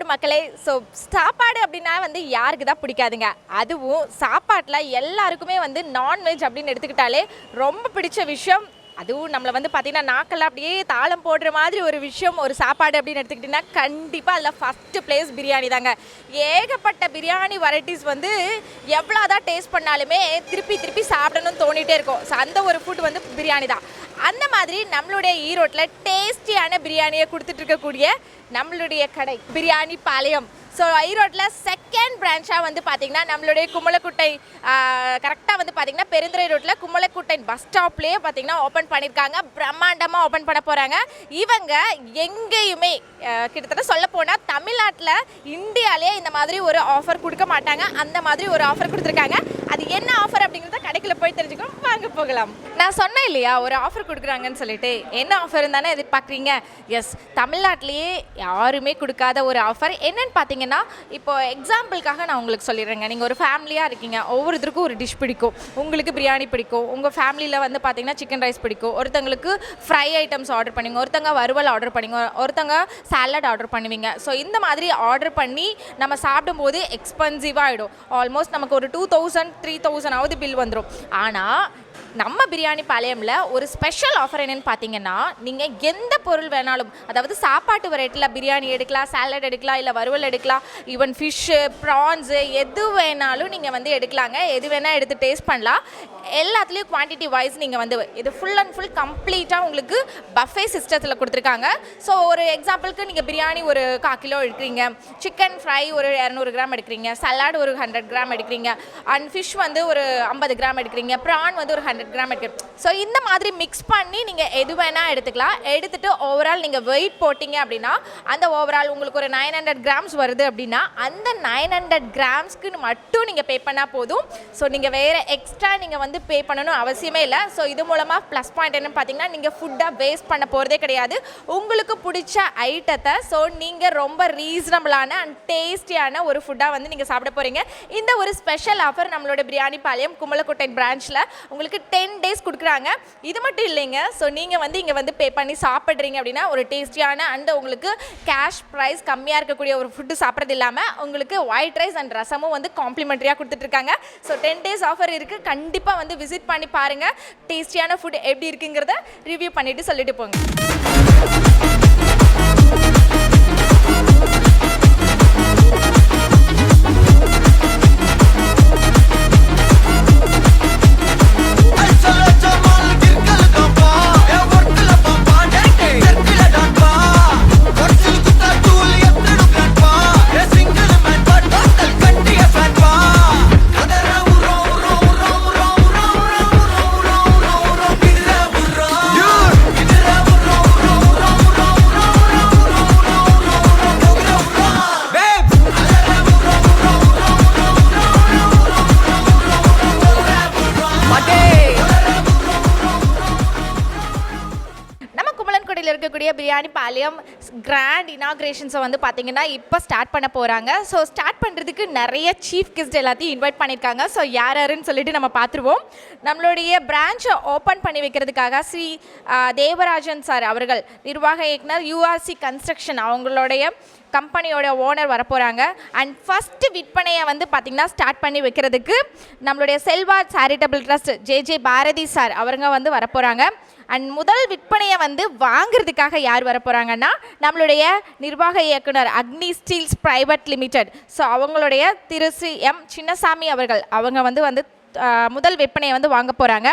ஈரோடு மக்களே. ஸோ சாப்பாடு அப்படின்னா வந்து யாருக்கு தான் பிடிக்காதுங்க. அதுவும் சாப்பாட்டில் எல்லாருக்குமே வந்து நான்வெஜ் அப்படின்னு எடுத்துக்கிட்டாலே ரொம்ப பிடிச்ச விஷயம். அதுவும் நம்மளை வந்து பார்த்திங்கன்னா நாக்கெல்லாம் அப்படியே தாளம் போடுற மாதிரி ஒரு விஷயம், ஒரு சாப்பாடு அப்படின்னு எடுத்துக்கிட்டிங்கன்னா கண்டிப்பாக அதில் ஃபஸ்ட்டு பிளேஸ் பிரியாணி தாங்க. ஏகப்பட்ட பிரியாணி வெரைட்டிஸ் வந்து எவ்வளோ தான் டேஸ்ட் பண்ணாலுமே திருப்பி திருப்பி சாப்பிடணும்னு தோணிகிட்டே இருக்கும். ஸோ அந்த ஒரு ஃபுட் வந்து பிரியாணி தான். அந்த மாதிரி நம்மளுடைய ஈரோட்டில் டேஸ்டியான பிரியாணியை கொடுத்துட்ருக்கக்கூடிய நம்மளுடைய கடை பிரியாணி பாளையம். ஸோ ஈரோட்டில் செகண்ட் பிரான்ச்சாக வந்து பார்த்திங்கன்னா நம்மளுடைய கும்மலக்குட்டை கரெக்டாக வந்து பார்த்திங்கன்னா பெருந்துறை ரோட்டில் கும்மலக்குட்டை பஸ் ஸ்டாப்லேயே பார்த்திங்கன்னா ஓப்பன் பண்ணியிருக்காங்க. பிரம்மாண்டமாக ஓப்பன் பண்ண போகிறாங்க. இவங்க எங்கேயுமே கிட்டத்தட்ட சொல்ல போனால் தமிழ்நாட்டில் இந்தியாவிலே இந்த மாதிரி ஒரு ஆஃபர் கொடுக்க மாட்டாங்க. அந்த மாதிரி ஒரு ஆஃபர் கொடுத்துருக்காங்க. அது என்ன ஆஃபர் அப்படிங்கிறத கடைக்குள்ள போய் தெரிஞ்சுக்கோ, வாங்க போகலாம். நான் சொன்னேன் இல்லையா ஒரு ஆஃபர் கொடுக்குறாங்கன்னு சொல்லிட்டு, என்ன ஆஃபர் தானே எதிர்பார்க்குறீங்க? எஸ், தமிழ்நாட்டிலேயே யாருமே கொடுக்காத ஒரு ஆஃபர். என்னன்னு பார்த்தீங்கன்னா, இப்போ எக்ஸாம்பிளுக்காக நான் உங்களுக்கு சொல்லிடுறேங்க. நீங்கள் ஒரு ஃபேமிலியாக இருக்கீங்க, ஒவ்வொருத்தருக்கும் ஒரு டிஷ் பிடிக்கும். உங்களுக்கு பிரியாணி பிடிக்கும், உங்கள் ஃபேமிலியில் வந்து பார்த்தீங்கன்னா சிக்கன் ரைஸ் பிடிக்கும், ஒருத்தங்களுக்கு ஃப்ரை ஐட்டம்ஸ் ஆர்டர் பண்ணுவீங்க, ஒருத்தங்க வறுவல் ஆர்டர் பண்ணுவீங்க, ஒருத்தங்க சாலட் ஆர்டர் பண்ணுவீங்க. ஸோ இந்த மாதிரி ஆர்டர் பண்ணி நம்ம சாப்பிடும்போது எக்ஸ்பென்சிவாக ஆகிடும். ஆல்மோஸ்ட் நமக்கு ஒரு 2000 3000 பில் வந்துடும். ஆனால் நம்ம பிரியாணி பாளையமில் ஒரு ஸ்பெஷல் ஆஃபர் என்னென்னு பார்த்தீங்கன்னா, நீங்கள் எந்த பொருள் வேணாலும், அதாவது சாப்பாட்டு வெரைட்டியில் பிரியாணி எடுக்கலாம், சாலட் எடுக்கலாம், இல்லை வறுவல் எடுக்கலாம், ஈவன் ஃபிஷ்ஷு, ப்ரான்ஸு, எது வேணாலும் நீங்கள் வந்து எடுக்கலாங்க. எது வேணால் எடுத்து டேஸ்ட் பண்ணலாம். எல்லாத்துலேயும் குவான்டிட்டி வைஸ் நீங்கள் வந்து இது ஃபுல் அண்ட் ஃபுல் கம்ப்ளீட்டாக உங்களுக்கு பஃபே சிஸ்டத்தில் கொடுத்துருக்காங்க. ஸோ ஒரு எக்ஸாம்பிளுக்கு நீங்கள் பிரியாணி ஒரு 1/4 கிலோ எடுக்கிறீங்க, சிக்கன் ஃப்ரை ஒரு 200 கிராம் எடுக்கிறீங்க, சலாட் ஒரு 100 கிராம் எடுக்கிறீங்க, அண்ட் ஃபிஷ் வந்து ஒரு 50 கிராம் எடுக்கிறீங்க, ப்ரான் வந்து ஒரு 100 கிராம் எடுக்கிறீங்க. ஸோ இந்த மாதிரி மிக்ஸ் பண்ணி நீங்கள் எது வேணால் எடுத்துக்கலாம். எடுத்துகிட்டு ஓவரால் நீங்கள் வெயிட் போட்டிங்க அப்படின்னா, அந்த ஓவரால் உங்களுக்கு ஒரு 900 கிராம்ஸ் வருது அப்படின்னா, அந்த 900 கிராம்ஸ்க்கு மட்டும் நீங்கள் பே பண்ணால் போதும். ஸோ நீங்கள் வேறு எக்ஸ்ட்ரா நீங்கள் வந்து பே பண்ணணும் அவசியமே இல்லை. ஸோ இது மூலமாக ப்ளஸ் பாயிண்ட் என்னன்னு பார்த்தீங்கன்னா, நீங்கள் ஃபுட்டாக வேஸ்ட் பண்ண போகிறதே கிடையாது. உங்களுக்கு பிடிச்ச ஐட்டத்தை ஸோ நீங்கள் ரொம்ப ரீசனபிளான அண்ட் டேஸ்டியான ஒரு ஃபுட்டாக வந்து நீங்கள் சாப்பிட போகிறீங்க. இந்த ஒரு ஸ்பெஷல் ஆஃபர் நம்மளோட பிரியாணி பாளையம் கும்மலக்குட்டை பிரான்ச்சில் உங்களுக்கு 10 டேஸ் கொடுக்குறாங்க. இது மட்டும் இல்லைங்க. ஸோ நீங்கள் வந்து இங்கே வந்து பே பண்ணி சாப்பிட்றீங்க அப்படின்னா ஒரு டேஸ்டியான அண்ட் உங்களுக்கு கேஷ் ப்ரைஸ் கம்மியாக இருக்கக்கூடிய ஒரு ஃபுட்டு சாப்பிட்றது இல்லாமல் உங்களுக்கு ஒயிட் ரைஸ் அண்ட் ரசமும் வந்து காம்ப்ளிமெண்ட்ரியாக கொடுத்துட்ருக்காங்க. ஸோ 10 டேஸ் ஆஃபர் இருக்குது. கண்டிப்பாக வந்து விசிட் பண்ணி பாருங்கள். டேஸ்டியான ஃபுட் எப்படி இருக்குங்கிறத ரிவ்யூ பண்ணிவிட்டு சொல்லிட்டு போங்க. இருக்கக்கூடிய பிரியாணி பாளையம் கிராண்ட் இனாகிரேஷன்ஸை வந்து பார்த்தீங்கன்னா இப்போ ஸ்டார்ட் பண்ண போகிறாங்க. ஸோ ஸ்டார்ட் பண்ணுறதுக்கு நிறைய சீஃப் கெஸ்ட் எல்லாத்தையும் இன்வைட் பண்ணியிருக்காங்க. ஸோ யார் யாருன்னு சொல்லிட்டு நம்ம பார்த்துருவோம். நம்மளுடைய பிரான்ச்சை ஓப்பன் பண்ணி வைக்கிறதுக்காக ஸ்ரீ தேவராஜன் சார் அவர்கள், நிர்வாக இயக்குனர் யூஆர்சி கன்ஸ்ட்ரக்ஷன், அவங்களுடைய கம்பெனியோட ஓனர் வரப்போகிறாங்க. அண்ட் ஃபஸ்ட்டு விற்பனையை வந்து பார்த்திங்கன்னா ஸ்டார்ட் பண்ணி வைக்கிறதுக்கு நம்மளுடைய Selva charitable trust J Bharathi sir அவங்க வந்து வரப்போகிறாங்க. அண்ட் முதல் விற்பனையை வந்து வாங்கிறதுக்காக யார் வரப்போகிறாங்கன்னா, நம்மளுடைய நிர்வாக இயக்குனர் அக்னி ஸ்டீல்ஸ் பிரைவேட் லிமிடெட். ஸோ அவங்களுடைய திரு ஸ்ரீ எம் சின்னசாமி அவர்கள் அவங்க வந்து முதல் விற்பனையை வந்து வாங்க போகிறாங்க.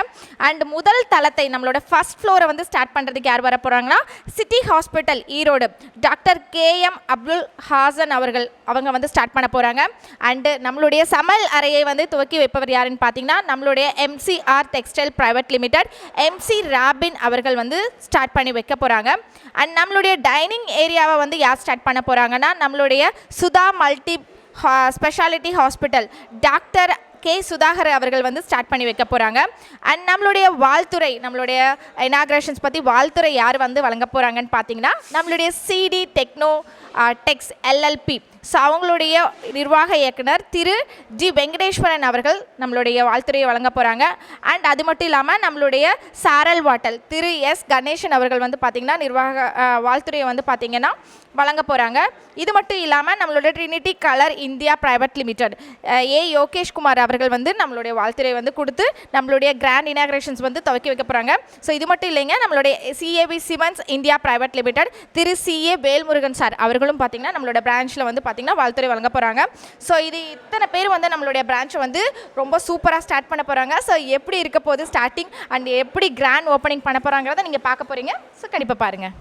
அண்ட் முதல் தளத்தை நம்மளோட ஃபஸ்ட் ஃப்ளோரை வந்து ஸ்டார்ட் பண்ணுறதுக்கு யார் வர போகிறாங்கன்னா, city hospital Erode doctor KM Abdul Hasan அவர்கள் அவங்க வந்து ஸ்டார்ட் பண்ண போகிறாங்க. அண்டு நம்மளுடைய சமையல் அறையை வந்து துவக்கி வைப்பவர் யாருன்னு பார்த்தீங்கன்னா, நம்மளுடைய MCR textile private limited MC robin அவர்கள் வந்து ஸ்டார்ட் பண்ணி வைக்க போகிறாங்க. அண்ட் நம்மளுடைய டைனிங் ஏரியாவை வந்து யார் ஸ்டார்ட் பண்ண போகிறாங்கன்னா, நம்மளுடைய Sudha multi speciality hospital doctor K Sudhakar அவர்கள் வந்து ஸ்டார்ட் பண்ணி வைக்க போகிறாங்க. அண்ட் நம்மளுடைய வாழ்த்துறை, நம்மளுடைய இனாகிரேஷன்ஸ் பற்றி வாழ்த்துறை யார் வந்து வழங்க போகிறாங்கன்னு பார்த்தீங்கன்னா, நம்மளுடைய CD டெக்னோ டெக்ஸ் LLP. ஸோ அவங்களுடைய நிர்வாக இயக்குனர் திரு G வெங்கடேஸ்வரன் அவர்கள் நம்மளுடைய வாழ்த்துறையை வழங்க போகிறாங்க. அண்ட் அது மட்டும் இல்லாமல் நம்மளுடைய சாரல் வாட்டல் திரு S கணேசன் அவர்கள் வந்து பார்த்திங்கன்னா நிர்வாக வாழ்த்துறையை வந்து பார்த்திங்கன்னா வழங்க போகிறாங்க. இது மட்டும் இல்லாமல் நம்மளோட Trinity colour India private limited Yogeshkumar அவர்கள் வந்து நம்மளுடைய வாழ்த்துறை வந்து கொடுத்து நம்மளுடைய கிராண்ட் இனாகிரேஷன்ஸ் வந்து துவக்கி வைக்க போகிறாங்க. ஸோ இது மட்டும் இல்லைங்க, நம்மளுடைய CAB cements India private limited திரு சிஏ வேல்முருகன் சார் அவர்களும் பார்த்திங்கன்னா நம்மளோட பிரான்ச்சில் வந்து பார்த்திங்கன்னா வாழ்த்துறை வழங்க போகிறாங்க. ஸோ இது இத்தனை பேர் வந்து நம்மளுடைய பிரான்ச்சை வந்து ரொம்ப சூப்பராக ஸ்டார்ட் பண்ண போகிறாங்க. ஸோ எப்படி இருக்க போது ஸ்டார்டிங் அண்ட் எப்படி கிராண்ட் ஓப்பனிங் பண்ண போகிறாங்கிறத நீங்கள் பார்க்க போகிறீங்க. ஸோ கண்டிப்பாக பாருங்கள்.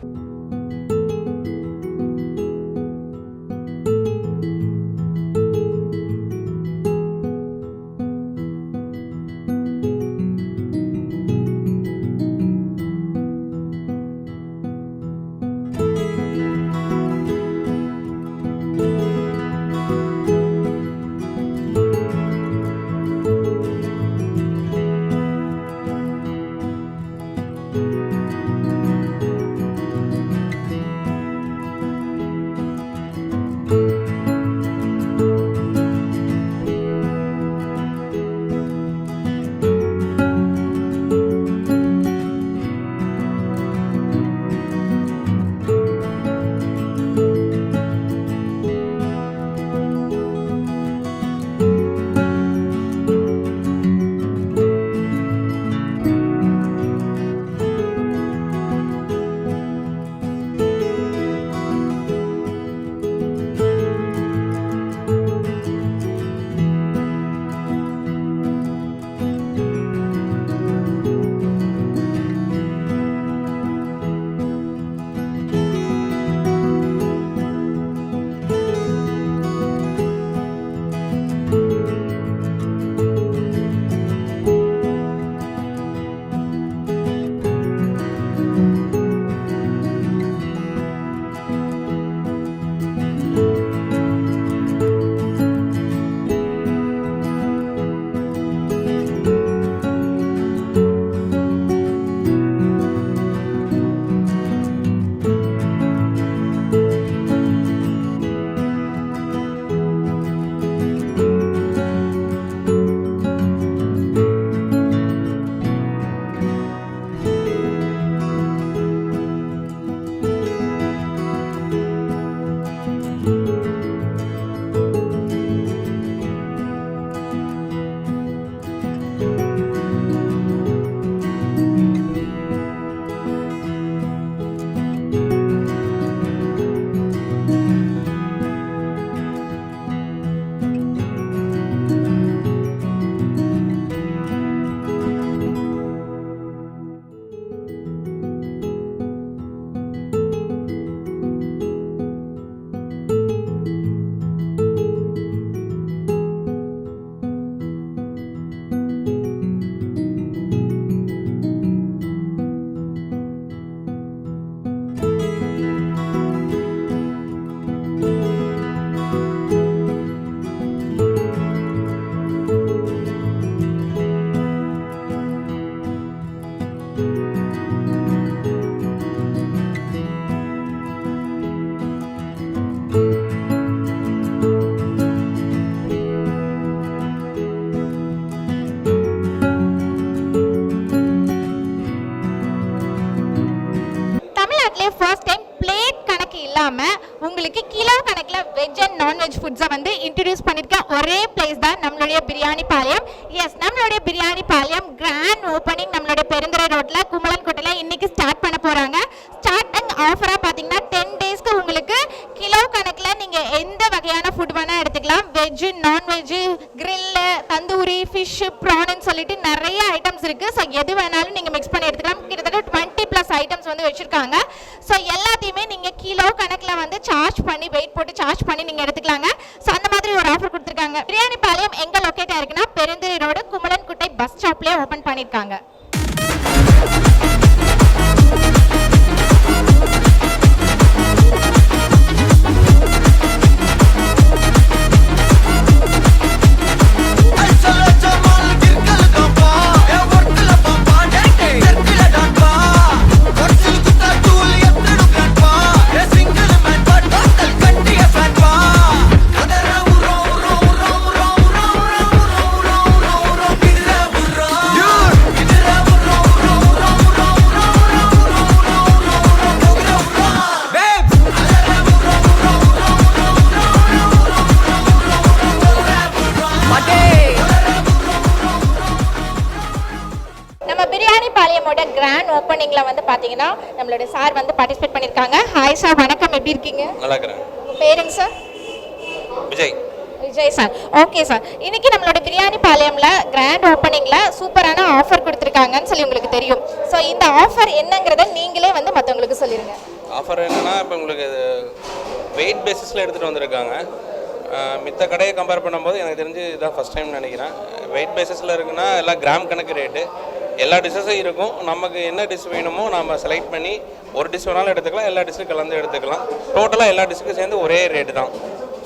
உங்களுக்கு கிலோ கணக்கில் வெஜ் அண்ட் நான்வெஜ் ஃபுட்ஸை வந்து இன்ட்ரடியூஸ் பண்ணியிருக்க ஒரே பிளேஸ் தான் நம்மளுடைய பிரியாணி பாளையம். எஸ், நம்மளுடைய பிரியாணி பாளையம் கிராண்ட் ஓப்பனிங் நம்மளுடைய பெருந்துறை ரோட்டில் குமலன்கோட்டையில் இன்னைக்கு ஸ்டார்ட் பண்ண போகிறாங்க. ஸ்டார்டிங் ஆஃபராக பார்த்தீங்கன்னா 10 டேஸ்க்கு உங்களுக்கு கிலோ கணக்கில் நீங்கள் எந்த வகையான ஃபுட் வேணால் எடுத்துக்கலாம். Veg, non veg, grill, tandoori, fish, ப்ரான்னு சொல்லிட்டு நிறைய ஐட்டம்ஸ் இருக்குது. ஸோ எது வேணாலும் நீங்கள் மிக்ஸ் பண்ணி எடுத்துக்கலாம். கிட்டத்தட்ட 20+ ஐட்டம்ஸ் வந்து வச்சுருக்காங்க. ஸோ எல்லாத்தையுமே நீங்கள் கிலோ கணக்கில் வந்து சார்ஜ் பண்ணி வெயிட் போட்டு சார்ஜ் பண்ணி நீங்கள் எடுத்துக்கலாங்க. ஸோ அந்த மாதிரி ஒரு ஆஃபர் கொடுத்துருக்காங்க. பிரியாணி பாளையம் எங்கே லொக்கேட் ஆயிருக்குன்னா பெருந்துறை ரோடு குமலன்குட்டை பஸ் ஸ்டாப்லேயே ஓப்பன் பண்ணியிருக்காங்க. Get it up. ஓப்பனிங்கில் வந்து பார்த்தீங்கன்னா நம்மளுடைய சார் வந்து பார்ட்டிசிபேட் பண்ணியிருக்காங்க. ஹாய் சார், வணக்கம், எப்படி இருக்கீங்க? நல்லா இருக்கிறேன். பேருங்க sir? Vijay. Vijay sir. Okay sir, இன்னைக்கு நம்மளோட பிரியாணி பாளையம்ல கிராண்ட் ஓப்பனிங்ல சூப்பரான ஆஃபர் கொடுத்துருக்காங்கன்னு சொல்லி உங்களுக்கு தெரியும். ஸோ இந்த ஆஃபர் என்னங்கிறத நீங்களே வந்து மற்றவங்களுக்கு சொல்லிடுங்க. ஆஃபர் என்னன்னா, இப்போ உங்களுக்கு வெயிட் பேசிஸில் எடுத்துகிட்டு வந்திருக்காங்க. மித்த கடையை கம்பேர் பண்ணும்போது எனக்கு தெரிஞ்சு இதுதான் ஃபஸ்ட் டைம் நினைக்கிறேன். வெயிட் பேசிஸில் இருக்குன்னா எல்லாம் கிராம் கணக்கு ரேட்டு, எல்லா டிஷ்ஷஸும் இருக்கும். நமக்கு என்ன டிஷ் வேணுமோ நம்ம செலக்ட் பண்ணி ஒரு டிஷ் வேணாலும் எடுத்துக்கலாம், எல்லா டிஷ்ஷும் கலந்து எடுத்துக்கலாம். டோட்டலாக எல்லா டிஷ்ஷுக்கும் சேர்ந்து ஒரே ரேட்டு தான்.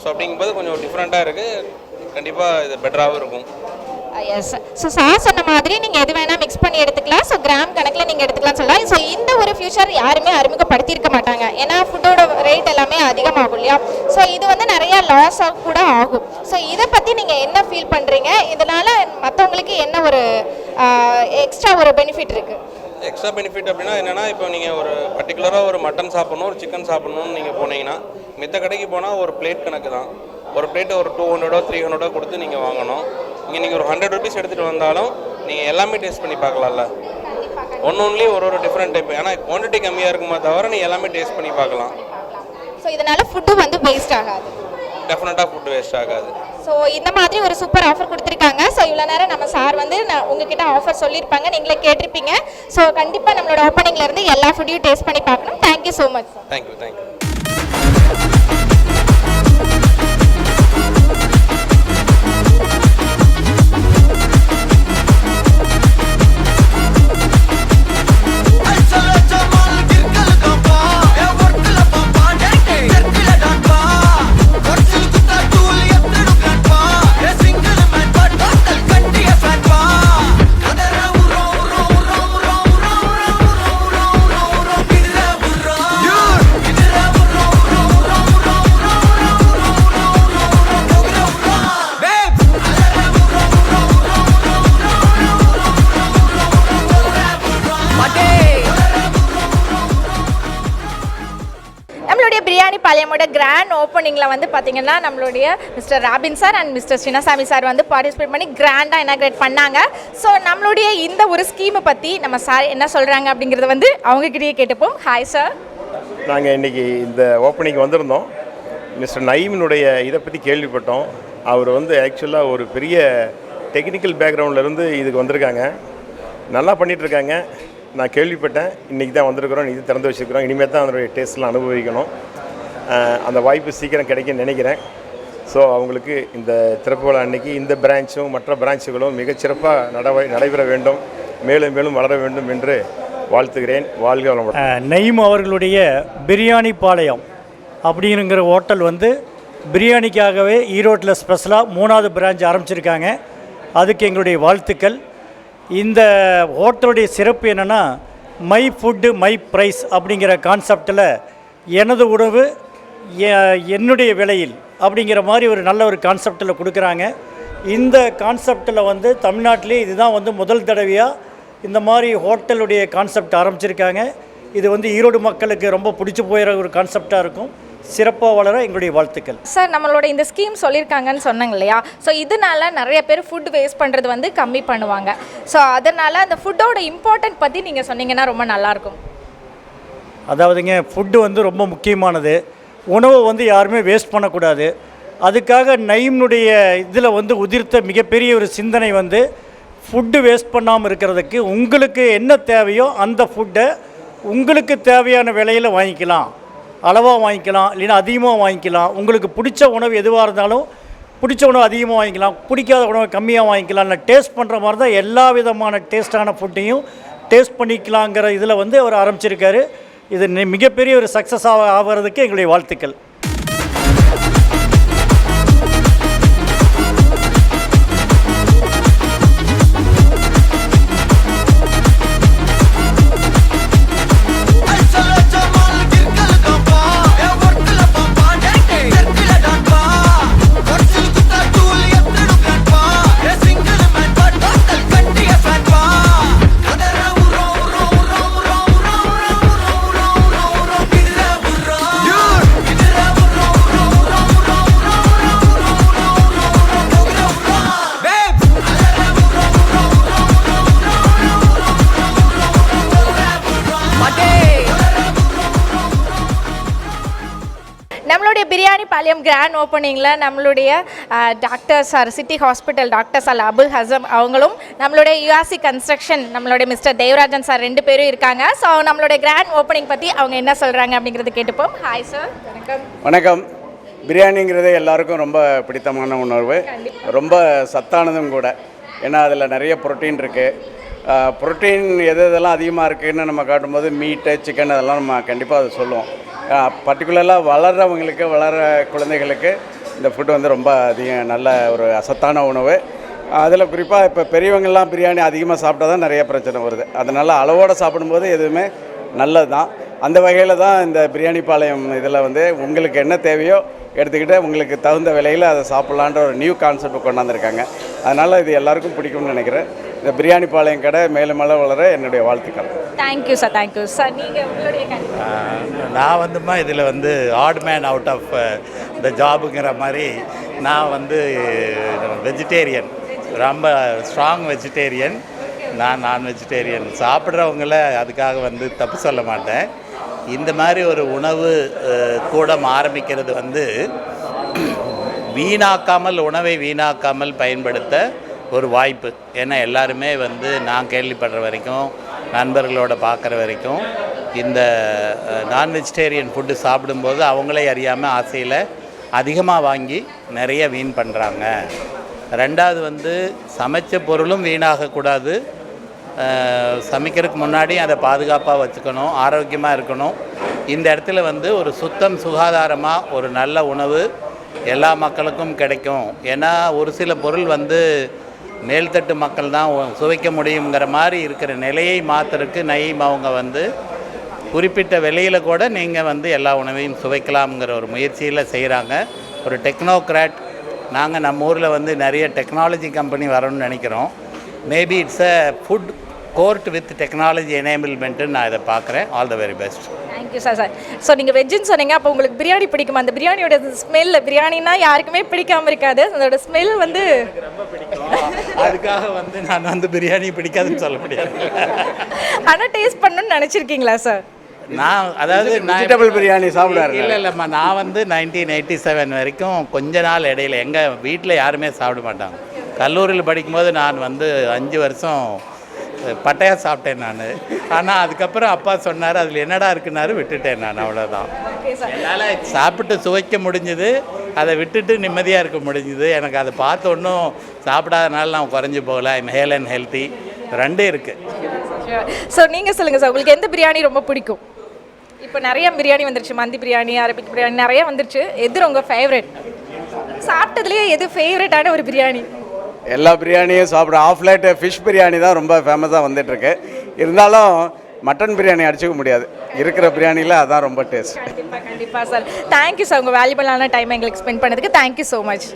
ஸோ அப்படிங்கும்போது கொஞ்சம் டிஃப்ரெண்ட்டாக இருக்குது. கண்டிப்பாக இது பெட்டராகவும் இருக்கும். எஸ், ஸோ சார் சொன்ன மாதிரி நீங்கள் எது வேணால் மிக்ஸ் பண்ணி எடுத்துக்கலாம். ஸோ கிராம் கணக்கில் நீங்கள் எடுத்துக்கலாம் சொல்லலாம். ஸோ இந்த ஒரு ஃபியூச்சர் யாருமே அறிமுகப்படுத்தியிருக்க மாட்டாங்க, ஏன்னா ஃபுட்டோட ரேட் எல்லாமே அதிகமாகும் இல்லையா? ஸோ இது வந்து நிறையா லாஸ் கூட ஆகும். ஸோ இதை பற்றி நீங்கள் என்ன ஃபீல் பண்ணுறீங்க? இதனால் மற்றவங்களுக்கு என்ன ஒரு எக்ஸ்ட்ரா ஒரு பெனிஃபிட் இருக்குது? எக்ஸ்ட்ரா பெனிஃபிட் அப்படின்னா என்னென்னா, இப்போ நீங்கள் ஒரு பர்டிகுலராக ஒரு மட்டன் சாப்பிட்ணும், ஒரு சிக்கன் சாப்பிட்ணுன்னு நீங்கள் போனீங்கன்னா மித்த கடைக்கு போனால் ஒரு பிளேட் கணக்கு தான். ஒரு பிளேட்டு ஒரு 200 300 கொடுத்து நீங்கள் வாங்கணும். இங்கே நீங்கள் ஒரு 100 rupees எடுத்துகிட்டு வந்தாலும் நீங்கள் எல்லாமே டேஸ்ட் பண்ணி பார்க்கலாம்ல. ஒன்லி ஒரு டிஃப்ரெண்ட் டைப், ஏன்னா குவான்டிட்டி கம்மியாக இருக்குமா தவிர நீங்கள் எல்லாமே டேஸ்ட் பண்ணி பார்க்கலாம். ஸோ இதனால் ஃபுட்டு வந்து வேஸ்ட் ஆகாது. டெஃபினட்டாக ஃபுட்டு வேஸ்ட் ஆகாது. ஸோ இந்த மாதிரி ஒரு சூப்பர் ஆஃபர் கொடுத்துருக்காங்க. ஸோ இவ்வளோ நேரம் நம்ம சார் வந்து உங்ககிட்ட ஆஃபர் சொல்லியிருப்பாங்க, நீங்களே கேட்டிருப்பீங்க. ஸோ கண்டிப்பாக நம்மளோட ஓப்பனிங்லேருந்து எல்லா ஃபுட்டையும் டேஸ்ட் பண்ணி பார்க்கணும். Thank you so much sir. Thank you. Biryani பாளையமோட கிராண்ட் ஓப்பனிங்கில் வந்து பார்த்தீங்கன்னா நம்மளுடைய mister Robin sir and mister Chinnasamy sir வந்து பார்ட்டிசிபேட் பண்ணி கிராண்டாக இனாக்ரேட் பண்ணாங்க. ஸோ நம்மளுடைய இந்த ஒரு ஸ்கீமை பற்றி நம்ம சார் என்ன சொல்கிறாங்க அப்படிங்கிறத வந்து அவங்ககிட்டயே கேட்டுப்போம். Hi sir. நாங்கள் இன்றைக்கி இந்த ஓப்பனிங் வந்திருந்தோம். மிஸ்டர் நயீமினுடைய இதை பற்றி கேள்விப்பட்டோம். அவர் வந்து ஆக்சுவலாக ஒரு பெரிய டெக்னிக்கல் பேக்ரவுண்ட்லேருந்து இதுக்கு வந்திருக்காங்க, நல்லா பண்ணிகிட்ருக்காங்க. நான் கேள்விப்பட்டேன், இன்றைக்கி தான் வந்திருக்கிறோம், இது திறந்து வச்சுருக்கிறோம். இனிமேல் தான் அதனுடைய டேஸ்ட்லாம் அனுபவிக்கணும். அந்த வாய்ப்பு சீக்கிரம் கிடைக்கும்னு நினைக்கிறேன். ஸோ அவங்களுக்கு இந்த திறப்பு விழா அன்றைக்கி இந்த பிரான்ச்சும் மற்ற பிரான்ச்சுகளும் மிகச்சிறப்பாக நடைபெற வேண்டும், மேலும் மேலும் வளர வேண்டும் என்று வாழ்த்துகிறேன். வாழ்க வளமுடன். நயீம் அவர்களுடைய பிரியாணி பாளையம் அப்படிங்கிற ஹோட்டல் வந்து பிரியாணிக்காகவே ஈரோட்டில் ஸ்பெஷலாக 3வது பிரான்ச் ஆரம்பிச்சிருக்காங்க. அதுக்கு எங்களுடைய வாழ்த்துக்கள். இந்த ஹோட்டலுடைய சிறப்பு என்னென்னா, மை ஃபுட்டு மை ப்ரைஸ் அப்படிங்கிற கான்செப்டில் எனது உணவு என்னுடைய விலையில் அப்படிங்கிற மாதிரி ஒரு நல்ல ஒரு கான்செப்டில் கொடுக்குறாங்க. இந்த கான்செப்டில் வந்து தமிழ்நாட்டிலே இதுதான் வந்து முதல் தடவையாக இந்த மாதிரி ஹோட்டலுடைய கான்செப்ட் ஆரம்பிச்சிருக்காங்க. இது வந்து ஈரோடு மக்களுக்கு ரொம்ப பிடிச்சி போயிற ஒரு கான்செப்டாக இருக்கும். சிறப்பாக வளர எங்களுடைய வாழ்த்துக்கள். சார், நம்மளோட இந்த ஸ்கீம் சொல்லியிருக்காங்கன்னு சொன்னாங்க இல்லையா? ஸோ இதனால் நிறைய பேர் ஃபுட் வேஸ்ட் பண்ணுறது வந்து கம்மி பண்ணுவாங்க. ஸோ அதனால் அந்த ஃபுட்டோட இம்பார்ட்டன்ட் பற்றி நீங்கள் சொன்னீங்கன்னா ரொம்ப நல்லாயிருக்கும். அதாவதுங்க, ஃபுட்டு வந்து ரொம்ப முக்கியமானது. உணவை வந்து யாருமே வேஸ்ட் பண்ணக்கூடாது. அதுக்காக நயீம்னுடைய இதில் வந்து உதிர்த்த மிகப்பெரிய ஒரு சிந்தனை வந்து ஃபுட்டு வேஸ்ட் பண்ணாமல் இருக்கிறதுக்கு உங்களுக்கு என்ன தேவையோ அந்த ஃபுட்டை உங்களுக்கு தேவையான விலையில் வாங்கிக்கலாம், அளவாக வாங்கிக்கலாம், இல்லைன்னா அதிகமாக வாங்கிக்கலாம். உங்களுக்கு பிடிச்ச உணவு எதுவாக இருந்தாலும் பிடிச்ச உணவு அதிகமாக வாங்கிக்கலாம், பிடிக்காத உணவை கம்மியாக வாங்கிக்கலாம். இல்லை டேஸ்ட் பண்ணுற மாதிரி தான் எல்லா விதமான டேஸ்ட்டான ஃபுட்டையும் டேஸ்ட் பண்ணிக்கலாங்கிற இதில் வந்து அவர் ஆரம்பிச்சிருக்காரு. இது மிகப்பெரிய ஒரு சக்ஸஸ் ஆகிறதுக்கு எங்களுடைய வாழ்த்துக்கள். பாளையம் கிராண்ட் ஓப்பனிங்கில் நம்மளுடைய doctor sir city hospital doctor sir Abul Hasam அவங்களும் நம்மளுடைய யுஆர்சி கன்ஸ்ட்ரக்ஷன் நம்மளுடைய மிஸ்டர் தேவராஜன் சார் 2 பேரும் இருக்காங்க. ஸோ நம்மளுடைய கிராண்ட் ஓப்பனிங் பற்றி அவங்க என்ன சொல்கிறாங்க அப்படிங்கிறது கேட்டுப்போம். Hi sir. வணக்கம். வணக்கம். பிரியாணிங்கிறது எல்லாருக்கும் ரொம்ப பிடித்தமான உணர்வு, ரொம்ப சத்தானதும் கூட. ஏன்னா அதில் நிறைய புரோட்டீன் இருக்குது. புரோட்டீன் எதெல்லாம் அதிகமாக இருக்குதுன்னு நம்ம காட்டும்போது மீட்டு சிக்கன் அதெல்லாம் நம்ம கண்டிப்பாக அதை சொல்லுவோம். பர்டிகுலராக வளர்கிறவங்களுக்கு குழந்தைகளுக்கு இந்த ஃபுட்டு வந்து ரொம்ப அதிகம் நல்ல ஒரு சத்தான உணவு. அதில் குறிப்பாக இப்போ பெரியவங்கள்லாம் பிரியாணி அதிகமாக சாப்பிட்டா தான் நிறைய பிரச்சனை வருது. அதனால் அளவோடு சாப்பிடும்போது எதுவுமே நல்லது தான். அந்த வகையில் தான் இந்த பிரியாணி பாளையம் இதில் வந்து உங்களுக்கு என்ன தேவையோ எடுத்துக்கிட்டு உங்களுக்கு தகுந்த விலையில் அதை சாப்பிட்லான்ற ஒரு நியூ கான்செப்ட் கொண்டாந்துருக்காங்க. அதனால் இது எல்லாருக்கும் பிடிக்கும்னு நினைக்கிறேன். இந்த பிரியாணி பாளையம் கடை மேலும் மேலே வளர என்னுடைய வாழ்த்துக்கள். Thank you sir. Thank you sir. நீங்கள் உங்களுடைய நான் வந்துமா இதில் வந்து odd man out of the ஜாபுங்கிற மாதிரி நான் வந்து வெஜிடேரியன், ரொம்ப ஸ்ட்ராங் வெஜிடேரியன். நான் வெஜிடேரியன். சாப்பிட்றவங்கள அதுக்காக வந்து தப்பு சொல்ல மாட்டேன். இந்த மாதிரி ஒரு உணவு கூடம் ஆரம்பிக்கிறது வந்து உணவை வீணாக்காமல் பயன்படுத்த ஒரு வாய்ப்பு. ஏன்னா எல்லாருமே வந்து நான் கேள்விப்படுற வரைக்கும், நண்பர்களோட பார்க்குற வரைக்கும், இந்த நான் வெஜிடேரியன் ஃபுட்டு சாப்பிடும்போது அவங்களே அறியாமல் ஆசையில் அதிகமாக வாங்கி நிறைய வீண் பண்ணுறாங்க. ரெண்டாவது வந்து சமைச்ச பொருளும் வீணாகக்கூடாது. சமைக்கிறதுக்கு முன்னாடி அதை பாதுகாப்பாக வச்சுக்கணும், ஆரோக்கியமாக இருக்கணும். இந்த இடத்துல வந்து ஒரு சுத்தம் சுகாதாரமாக ஒரு நல்ல உணவு எல்லா மக்களுக்கும் கிடைக்கும். ஏன்னா ஒரு சில பொருள் வந்து மேல்தட்டு மக்கள் தான் சுவைக்க முடியுங்கிற மாதிரி இருக்கிற நிலையை மாற்றுறதுக்கு அவங்க வந்து குறிப்பிட்ட விலையில் கூட நீங்கள் வந்து எல்லா உணவையும் சுவைக்கலாம்ங்கிற ஒரு முயற்சியில் செய்கிறாங்க. ஒரு டெக்னோக்ராட். நாங்கள் நம்ம ஊரில் வந்து நிறைய டெக்னாலஜி கம்பெனி வரணும்னு நினைக்கிறோம். Maybe it's a food court with technology enablement நான் இதை பார்க்குறேன். All the very best. Thank you sir. Sir so நீங்கள் வெஜ்ஜுன்னு சொன்னீங்க, அப்போ உங்களுக்கு பிரியாணி பிடிக்குமா? அந்த பிரியாணியோட ஸ்மெல், பிரியாணினா யாருக்குமே பிடிக்காமல் இருக்காது, அதோட ஸ்மெல் வந்து ரொம்ப பிடிக்கும். அதுக்காக வந்து நான் வந்து பிரியாணி பிடிக்காதுன்னு சொல்ல முடியாது. ஆனால் டேஸ்ட் பண்ணணும்னு நினச்சிருக்கீங்களா சார்? நான் அதாவது வெஜிடபிள் பிரியாணி சாப்பிடுவாரு. இல்லைம்மா, நான் வந்து 1987 வரைக்கும் கொஞ்ச நாள் இடையில எங்கள் வீட்டில் யாருமே சாப்பிட மாட்டாங்க. கல்லூரியில் படிக்கும்போது நான் வந்து 5 வருஷம் பட்டையாக சாப்பிட்டேன் நான். ஆனால் அதுக்கப்புறம் அப்பா சொன்னார், அதில் என்னடா இருக்குன்னாரு, விட்டுட்டேன் நான். அவ்வளோதான். என்னால் சாப்பிட்டு சுவைக்க முடிஞ்சுது, அதை விட்டுட்டு நிம்மதியாக இருக்க முடிஞ்சுது. எனக்கு அதை பார்த்து ஒன்றும் சாப்பிடாதனால நான் குறைஞ்சி போகல. I'm Hale and healthy. ரெண்டும் இருக்குது. ஸோ நீங்கள் சொல்லுங்கள் சார், உங்களுக்கு எந்த பிரியாணி ரொம்ப பிடிக்கும்? இப்போ நிறைய பிரியாணி வந்துருச்சு, மந்தி பிரியாணி, அரபிக் பிரியாணி நிறைய வந்துருச்சு. எது உங்கள் ஃபேவரட்? சாப்பிட்டதுலேயே எது ஃபேவரட்டான ஒரு பிரியாணி? எல்லா பிரியாணியும் சாப்பிட ஆஃப்லைட் ஃபிஷ் பிரியாணி தான் ரொம்ப ஃபேமஸாக வந்துட்டுருக்கு. இருந்தாலும் மட்டன் பிரியாணி அடிச்சுக்க முடியாது. இருக்கிற பிரியாணியில் அதான் ரொம்ப டேஸ்ட். கண்டிப்பாக சார். தேங்க்யூ சார், உங்கள் வேல்யூபிளான டைம் எங்களுக்கு ஸ்பெண்ட் பண்ணதுக்கு தேங்க்யூ ஸோ மச்.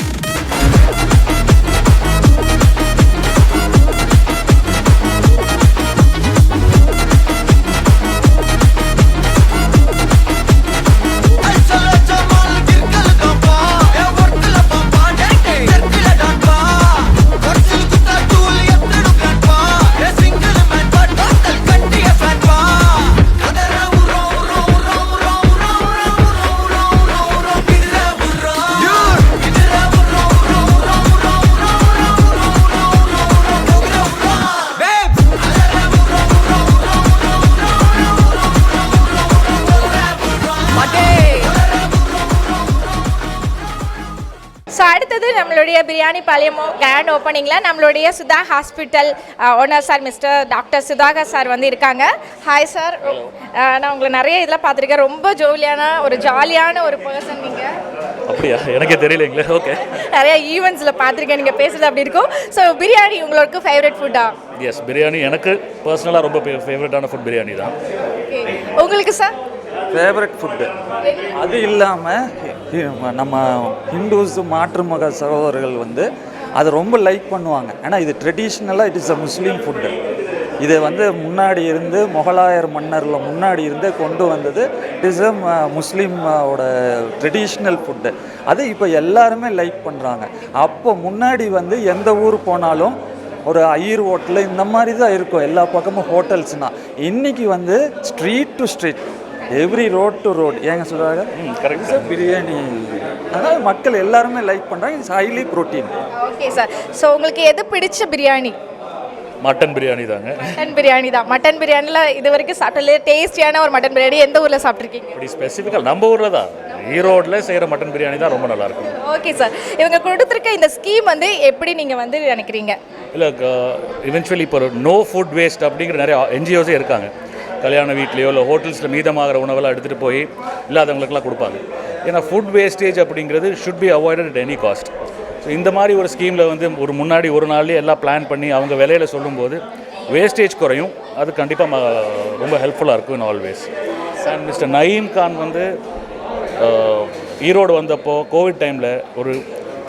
ஸோ அடுத்தது நம்மளுடைய பிரியாணி பாளையம் கிராண்ட் ஓப்பனிங்கில் நம்மளுடைய Sudha hospital owner sir mister doctor Sudhakar sir வந்து இருக்காங்க. Hi sir. நான் உங்களை நிறைய இதில் பார்த்துருக்கேன். ரொம்ப ஜாலியான ஒரு பர்சன் நீங்கள். அப்படியா? எனக்கே தெரியலைங்களே. ஓகே. நிறைய ஈவெண்ட்ஸில் பார்த்துருக்கேன், நீங்கள் பேசுகிறது அப்படி இருக்கும். ஸோ பிரியாணி உங்களுக்கு ஃபேவரட் ஃபுட்டா? எஸ், பிரியாணி எனக்கு பர்சனலாக ரொம்ப ஃபேவரட்டான ஃபுட் பிரியாணி தான். உங்களுக்கு சார்? ஃபேவரட் ஃபுட்டு அது இல்லாமல் நம்ம ஹிந்துஸ் மாற்று மத சகோதரர்கள் வந்து அதை ரொம்ப லைக் பண்ணுவாங்க. ஏன்னா இது ட்ரெடிஷ்னலாக it is a Muslim food. இதை வந்து முன்னாடி இருந்து முகலாயர் மன்னரில் முன்னாடி இருந்தே கொண்டு வந்தது. இட் இஸ் அ முஸ்லீமோட ட்ரெடிஷ்னல் ஃபுட்டு. அது இப்போ எல்லாருமே லைக் பண்ணுறாங்க. அப்போ முன்னாடி வந்து எந்த ஊர் போனாலும் ஒரு ஐயர் ஹோட்டலு இந்த மாதிரி தான் இருக்கும் எல்லா பக்கமும் ஹோட்டல்ஸ்னால். இன்றைக்கி வந்து street to street every road to road ஏங்க சொல்கிறாங்க கரெக்ட் பிரியாணி, அதாவது மக்கள் எல்லாருமே லைக் பண்ணுறாங்க. It's highly protein. Okay sir. So உங்களுக்கு எது பிடிச்ச பிரியாணி? மட்டன் பிரியாணி தாங்க. மட்டன் பிரியாணி தான். மட்டன் பிரியாணியில் இது வரைக்கும் சாப்பிட்டதுல டேஸ்டியான ஒரு மட்டன் பிரியாணி எந்த ஊரில் சாப்பிட்ருக்கீங்க? இப்படி ஸ்பெசிஃபிக்காக நம்ம ஊரில் தான், ஈரோட்டில் செய்கிற மட்டன் பிரியாணி தான் ரொம்ப நல்லாயிருக்கும். Okay sir. இவங்க கொடுத்துருக்க இந்த ஸ்கீம் வந்து எப்படி நீங்கள் வந்து நினைக்கிறீங்க? இல்லை இவென்ச்சுவலி இப்போ நோ ஃபுட் வேஸ்ட் அப்படிங்கிற நிறைய என்ஜிஓஸே இருக்காங்க. கல்யாண வீட்லேயோ இல்லை ஹோட்டல்ஸில் மீதமாகிற உணவெல்லாம் எடுத்துகிட்டு போய் இல்லாதவங்களுக்குலாம் கொடுப்பாங்க. ஏன்னா ஃபுட் வேஸ்டேஜ் அப்படிங்கிறது should be avoided at any cost. So இந்த மாதிரி ஒரு ஸ்கீமில் வந்து முன்னாடி ஒரு நாள்லேயே எல்லாம் பிளான் பண்ணி அவங்க விலையில் சொல்லும்போது வேஸ்டேஜ் குறையும். அது கண்டிப்பாக ரொம்ப ஹெல்ப்ஃபுல்லாக இருக்கும் in always. And mister Naeem Khan வந்து ஈரோடு வந்தப்போ கோவிட் டைமில் ஒரு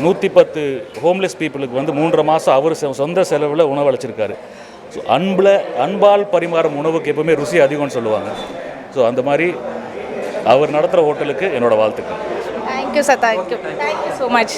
110 ஹோம்லெஸ் பீப்புளுக்கு வந்து 3.5 மாதம் அவர் சொந்த செலவில் உணவு அளிச்சிருக்காரு. ஸோ அன்பால் பரிமாறும் உணவுக்கு எப்போவுமே ருசி அதிகம்னு சொல்லுவாங்க. ஸோ அந்த மாதிரி அவர் நடத்துகிற ஹோட்டலுக்கு என்னோடய வாழ்த்துக்கள். Thank you sir. Thank you so much.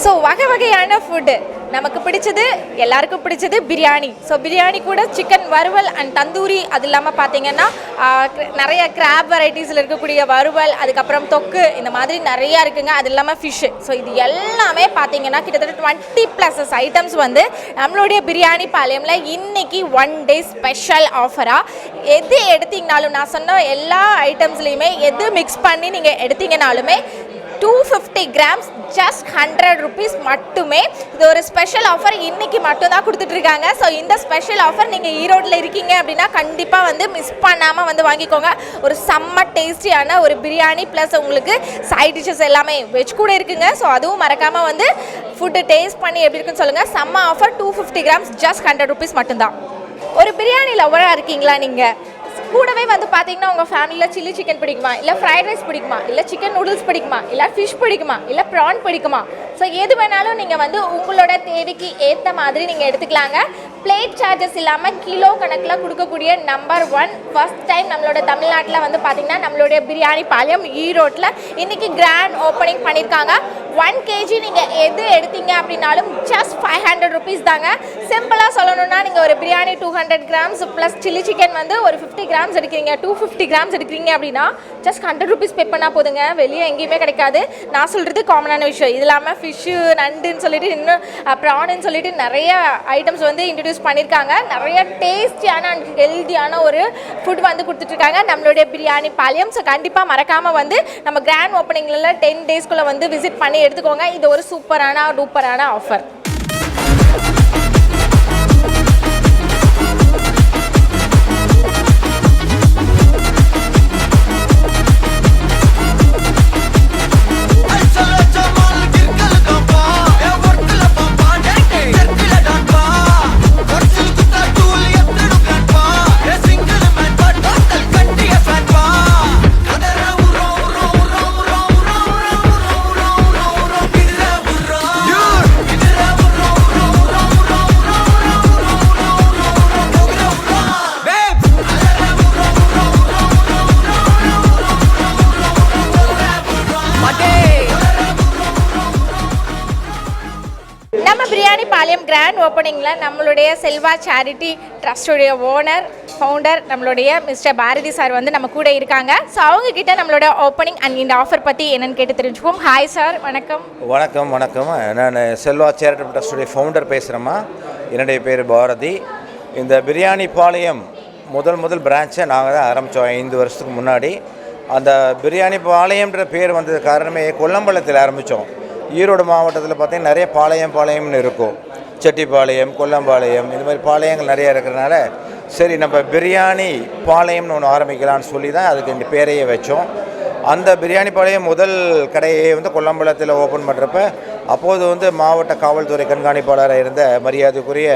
So வகை வகையான ஃபுட்டு நமக்கு பிடிச்சது, எல்லாருக்கும் பிடிச்சது பிரியாணி. ஸோ பிரியாணி கூட சிக்கன் வறுவல் அண்ட் தந்தூரி, அது இல்லாமல் பார்த்தீங்கன்னா நிறைய கிராப் வெரைட்டிஸில் இருக்கக்கூடிய வறுவல், அதுக்கப்புறம் தொக்கு, இந்த மாதிரி நிறையா இருக்குங்க. அது இல்லாமல் ஃபிஷ்ஷு. ஸோ இது எல்லாமே பார்த்தீங்கன்னா கிட்டத்தட்ட 20+ ஐட்டம்ஸ் வந்து நம்மளுடைய பிரியாணி பாளையமில் இன்னைக்கு 1 டே ஸ்பெஷல் ஆஃபராக எது எடுத்தீங்கனாலும், நான் சொன்ன எல்லா ஐட்டம்ஸ்லேயுமே எது மிக்ஸ் பண்ணி நீங்கள் எடுத்தீங்கனாலுமே 250 கிராம்ஸ் ஜஸ்ட் 100 rupees மட்டுமே. இது ஒரு ஸ்பெஷல் ஆஃபர், இன்னைக்கு மட்டும் தான் கொடுத்துட்ருக்காங்க. ஸோ இந்த ஸ்பெஷல் ஆஃபர் நீங்கள் ஈரோட்டில் இருக்கீங்க அப்படின்னா கண்டிப்பாக வந்து மிஸ் பண்ணாமல் வந்து வாங்கிக்கோங்க. ஒரு செம்ம டேஸ்டியான ஒரு பிரியாணி ப்ளஸ் உங்களுக்கு சைட் டிஷ்ஷஸ் எல்லாமே வெஜ் கூட இருக்குங்க. ஸோ அதுவும் மறக்காமல் வந்து ஃபுட்டு டேஸ்ட் பண்ணி எப்படி இருக்குன்னு சொல்லுங்கள். செம்ம ஆஃபர், 250 கிராம்ஸ் ஜஸ்ட் 100 rupees மட்டும்தான். ஒரு பிரியாணி லவராக இருக்கீங்களா நீங்கள்? கூடவே வந்து பார்த்தீங்கன்னா உங்கள் ஃபேமிலியில் சில்லி சிக்கன் பிடிக்குமா, இல்லை ஃப்ரைட் ரைஸ் பிடிக்குமா, இல்லை சிக்கன் நூடுல்ஸ் பிடிக்குமா, இல்லை ஃபிஷ் பிடிக்குமா, இல்லை ப்ரான் பிடிக்குமா? ஸோ எது வேணாலும் நீங்கள் வந்து உங்களோட தேவைக்கு ஏற்ற மாதிரி நீங்கள் எடுத்துக்கலாங்க. பிளேட் சார்ஜஸ் இல்லாமல் கிலோ கணக்கில் கொடுக்கக்கூடிய நம்பர் 1 ஃபர்ஸ்ட் டைம் நம்மளோட தமிழ்நாட்டில் வந்து பார்த்திங்கன்னா நம்மளுடைய பிரியாணி பாளையம் ஈரோட்டில் இன்றைக்கி கிராண்ட் ஓப்பனிங் பண்ணியிருக்காங்க. 1 kg நீங்கள் எது எடுத்தீங்க அப்படின்னாலும் ஜஸ்ட் 500 rupees தாங்க. சிம்பிளாக சொல்லணும்னா நீங்கள் ஒரு biryani 200 grams plus chilli chicken வந்து ஒரு 50 கிராம்ஸ் எடுக்கிறீங்க, 250 கிராம்ஸ் எடுக்கிறீங்க அப்படின்னா ஜஸ்ட் 100 rupees பே பண்ணால் போதுங்க. வெளியே எங்கேயுமே கிடைக்காது. நான் சொல்கிறது காமனான விஷயம். இது இல்லாமல் ஃபிஷ்ஷு, நண்டுன்னு சொல்லிட்டு இன்னும் ப்ரானுன்னு சொல்லிட்டு நிறைய ஐட்டம்ஸ் வந்து இன்ட்ரடியூஸ் பண்ணியிருக்காங்க. நிறைய டேஸ்டியான அண்ட் ஹெல்த்தியான ஒரு ஃபுட் வந்து கொடுத்துட்ருக்காங்க நம்மளுடைய பிரியாணி பாளையம். ஸோ கண்டிப்பாக மறக்காமல் வந்து நம்ம கிராண்ட் ஓப்பனிங்கில் 10 daysக்குள்ளே வந்து விசிட் பண்ணி எடுத்துக்கோங்க. இது ஒரு சூப்பரான டூப்பரான ஆஃபர். பிரியாணி பாளையம் கிராண்ட் ஓப்பனிங்கில் நம்மளுடைய செல்வா சேரிட்டி ட்ரஸ்டுடைய ஓனர் ஃபவுண்டர் நம்மளுடைய மிஸ்டர் பாரதி சார் வந்து நம்ம கூட இருக்காங்க. ஸோ அவங்கக்கிட்ட நம்மளோட ஓப்பனிங் அண்ட் இந்த ஆஃபர் பற்றி என்னென்னு கேட்டு தெரிஞ்சுப்போம். ஹாய் சார், வணக்கம். வணக்கம். வணக்கம். நான் செல்வா சேரிட்டபிள் ட்ரஸ்டுடைய ஃபவுண்டர் பேசுகிறேம்மா. என்னுடைய பேர் பாரதி. இந்த பிரியாணி பாளையம் முதல் பிரான்ச்சை நாங்கள் தான் ஆரம்பித்தோம் 5 வருஷத்துக்கு முன்னாடி. அந்த பிரியாணி பாளையம்ன்ற பேர் வந்தது காரணமே கொல்லம்பாளையத்தில் ஆரம்பித்தோம். ஈரோடு மாவட்டத்தில் பார்த்திங்கன்னா நிறைய பாளையம்னு இருக்கும். செட்டிப்பாளையம், கொல்லம்பாளையம், இந்த மாதிரி பாளையங்கள் நிறையா இருக்கிறனால சரி நம்ம பிரியாணி பாளையம்னு ஒன்று ஆரம்பிக்கலாம்னு சொல்லி தான் அதுக்கு இந்த பேரையே வச்சோம். அந்த பிரியாணி பாளையம் முதல் கடையை வந்து கொல்லம்பலத்தில் ஓப்பன் பண்ணுறப்ப அப்போது வந்து மாவட்ட காவல்துறை கண்காணிப்பாளராக இருந்த மரியாதைக்குரிய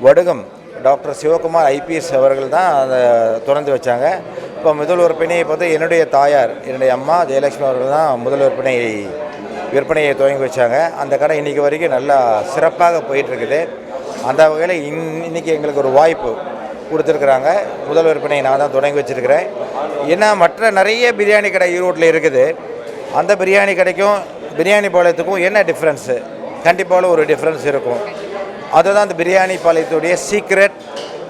வடுகம் டாக்டர் சிவகுமார் ஐபிஎஸ் அவர்கள் தான் அதை திறந்து வச்சாங்க. இப்போ முதல் விற்பனையை பார்த்து என்னுடைய தாயார், என்னுடைய அம்மா ஜெயலட்சுமி அவர்கள் தான் முதல் விற்பனையை துவங்கி வச்சாங்க. அந்த கடை இன்றைக்கி வரைக்கும் நல்லா சிறப்பாக போயிட்டுருக்குது. அந்த வகையில் இன்றைக்கி எங்களுக்கு ஒரு வாய்ப்பு கொடுத்துருக்குறாங்க. முதல் விற்பனையை நான் தான் தொடங்கி வச்சுருக்கிறேன். ஏன்னா மற்ற நிறைய பிரியாணி கடை ஈரோட்டில் இருக்குது. அந்த பிரியாணி கடைக்கும் பிரியாணி பாளையத்துக்கும் என்ன டிஃப்ரென்ஸு? கண்டிப்பாக ஒரு டிஃப்ரென்ஸ் இருக்கும். அதுதான் அந்த பிரியாணி பாளையத்துடைய சீக்ரெட்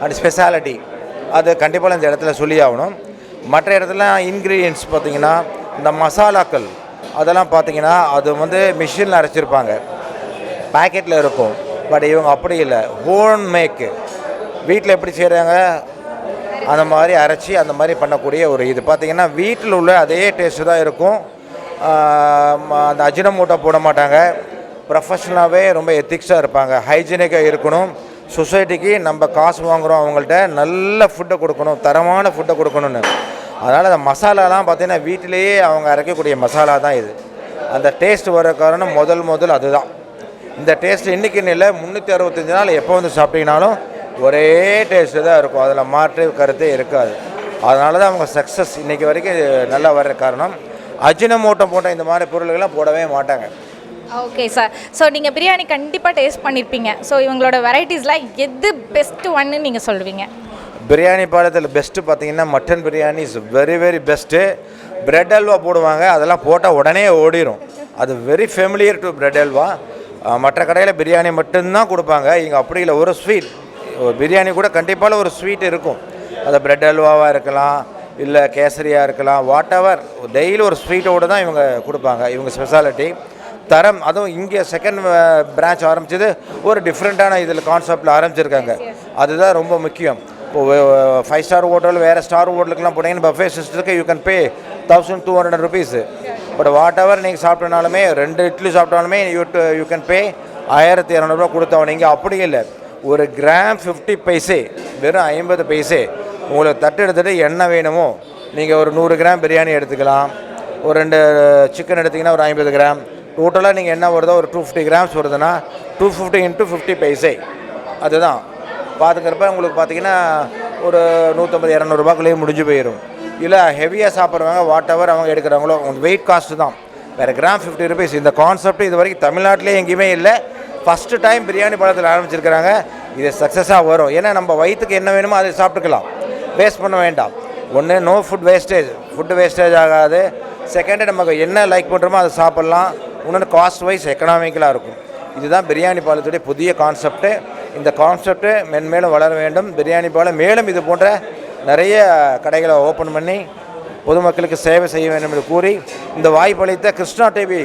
அண்ட் ஸ்பெஷாலிட்டி. அது கண்டிப்பாக இந்த இடத்துல சொல்லி ஆகணும். மற்ற இடத்துல இன்க்ரீடியன்ட்ஸ் பார்த்திங்கன்னா இந்த மசாலாக்கள் அதெல்லாம் பார்த்திங்கன்னா அது வந்து மிஷினில் அரைச்சிருப்பாங்க, பேக்கெட்டில் இருக்கும். பட் இவங்க அப்படி இல்லை, ஹோம் மேக்கு, வீட்டில் எப்படி செய்கிறாங்க அந்த மாதிரி அரைச்சி அந்த மாதிரி பண்ணக்கூடிய ஒரு இது பார்த்திங்கன்னா வீட்டில் உள்ள அதே டேஸ்ட்டு தான் இருக்கும். அந்த அஜினமோட்டோ போட மாட்டாங்க. ப்ரொஃபஷ்னலாகவே ரொம்ப எத்திக்ஸாக இருப்பாங்க. ஹைஜீனிக்காக இருக்கணும். சொசைட்டிக்கு நம்ம காசு வாங்குகிறோம், அவங்கள்ட்ட நல்ல ஃபுட்டை கொடுக்கணும், தரமான ஃபுட்டை கொடுக்கணும்னு. அதனால் அந்த மசாலாலாம் பார்த்திங்கன்னா வீட்டிலேயே அவங்க அரைக்கக்கூடிய மசாலா தான் இது. அந்த டேஸ்ட் வர காரணம் முதல் அதுதான். இந்த டேஸ்ட் இன்றைக்கின்னு இல்லை, 365 நாள் எப்போ வந்து சாப்பிட்டீங்கனாலும் ஒரே டேஸ்ட்டு தான் இருக்கும். அதில் மாற்று கருத்தே இருக்காது. அதனால தான் அவங்க சக்ஸஸ் இன்றைக்கி வரைக்கும் நல்லா வர்ற காரணம். அஜினமோட்டோ போட்ட இந்த மாதிரி பொருள்கள்லாம் போடவே மாட்டாங்க. Okay sir. ஸோ நீங்கள் பிரியாணி கண்டிப்பாக டேஸ்ட் பண்ணியிருப்பீங்க. ஸோ இவங்களோட வெரைட்டிஸ்லாம் எது பெஸ்ட்டு ஒன்னு நீங்கள் சொல்லுவீங்க? பிரியாணி பாளையத்தில் பெஸ்ட்டு பார்த்தீங்கன்னா mutton biryani is very very best. Bread halwa போடுவாங்க, அதெல்லாம் போட்டால் உடனே ஓடிடும். அது very familiar to bread halwa. மற்ற கடையில் பிரியாணி மட்டும்தான் கொடுப்பாங்க, இங்கே அப்படி இல்லை. ஒரு ஸ்வீட் பிரியாணி கூட கண்டிப்பாக ஒரு ஸ்வீட் இருக்கும். அது பிரெட் அல்வாவாக இருக்கலாம், இல்லை கேசரியாக இருக்கலாம், வாட் எவர். டெய்லி ஒரு ஸ்வீட்டோடு தான் இவங்க கொடுப்பாங்க. இவங்க ஸ்பெஷாலிட்டி தரம். அதுவும் இங்கே செகண்ட் பிரான்ச் ஆரம்பித்தது ஒரு டிஃப்ரெண்ட்டான இதில் கான்செப்டில் ஆரம்பிச்சிருக்காங்க. அதுதான் ரொம்ப முக்கியம். இப்போது 5 ஸ்டார் ஹோட்டல் வேறு ஸ்டார் ஹோட்டலுக்குலாம் போனீங்கன்னா பஃபே சிஸ்டத்துக்கு you can pay 1200 rupees. But whatever நீங்கள் சாப்பிட்டனாலுமே 2 இட்லி சாப்பிட்டாலுமே யூ கேன் பே 1200 ரூபா கொடுத்தவன். நீங்கள் அப்படி இல்லை, ஒரு கிராம் 50 பைசே, வெறும் 50 பைசே. உங்களுக்கு தட்டு எடுத்துகிட்டு என்ன வேணுமோ நீங்கள் ஒரு 100 கிராம் பிரியாணி எடுத்துக்கலாம், ஒரு 2 சிக்கன் எடுத்திங்கன்னா ஒரு 50 கிராம், டோட்டலாக நீங்கள் என்ன வருதோ ஒரு 250 கிராம்ஸ் வருதுன்னா 250 × 50 பைசே. அதுதான் பார்த்துக்கிறப்ப உங்களுக்கு பார்த்திங்கன்னா ஒரு 150-200 ரூபாக்குள்ளேயே முடிஞ்சு போயிடும். இல்லை ஹெவியாக சாப்பிட்றவங்க வாட் எவர் அவங்க எடுக்கிறாங்களோ அவங்க வெயிட் காஸ்ட்டு தான். வேறு கிராம் 50 rupees. இந்த கான்செப்ட் இது வரைக்கும் தமிழ்நாட்டிலே எங்கேயுமே இல்லை. ஃபஸ்ட்டு டைம் பிரியாணி பாளையத்தில் ஆரம்பிச்சிருக்கிறாங்க. இது சக்ஸஸாக வரும். ஏன்னா நம்ம வயிற்றுக்கு என்ன வேணுமோ அதை சாப்பிட்டுக்கலாம், வேஸ்ட் பண்ண வேண்டாம். ஒன்று no food wastage, food wastage ஆகாது. செகண்டு நமக்கு என்ன லைக் பண்ணுறோமோ அதை சாப்பிட்லாம். இன்னொன்று காஸ்ட் வைஸ் எக்கனாமிக்கலாக இருக்கும். இதுதான் பிரியாணி பாளையத்துடைய புதிய கான்செப்ட்டு. இந்த கான்செப்ட்டு மென்மேலும் வளர வேண்டும். பிரியாணி பாளையம் மேலும் இது போன்ற நிறைய கடைகளை ஓப்பன் பண்ணி பொதுமக்களுக்கு சேவை செய்ய வேண்டும் என்று கூறி இந்த வாய்ப்பளித்த கிருஷ்ணா டிவி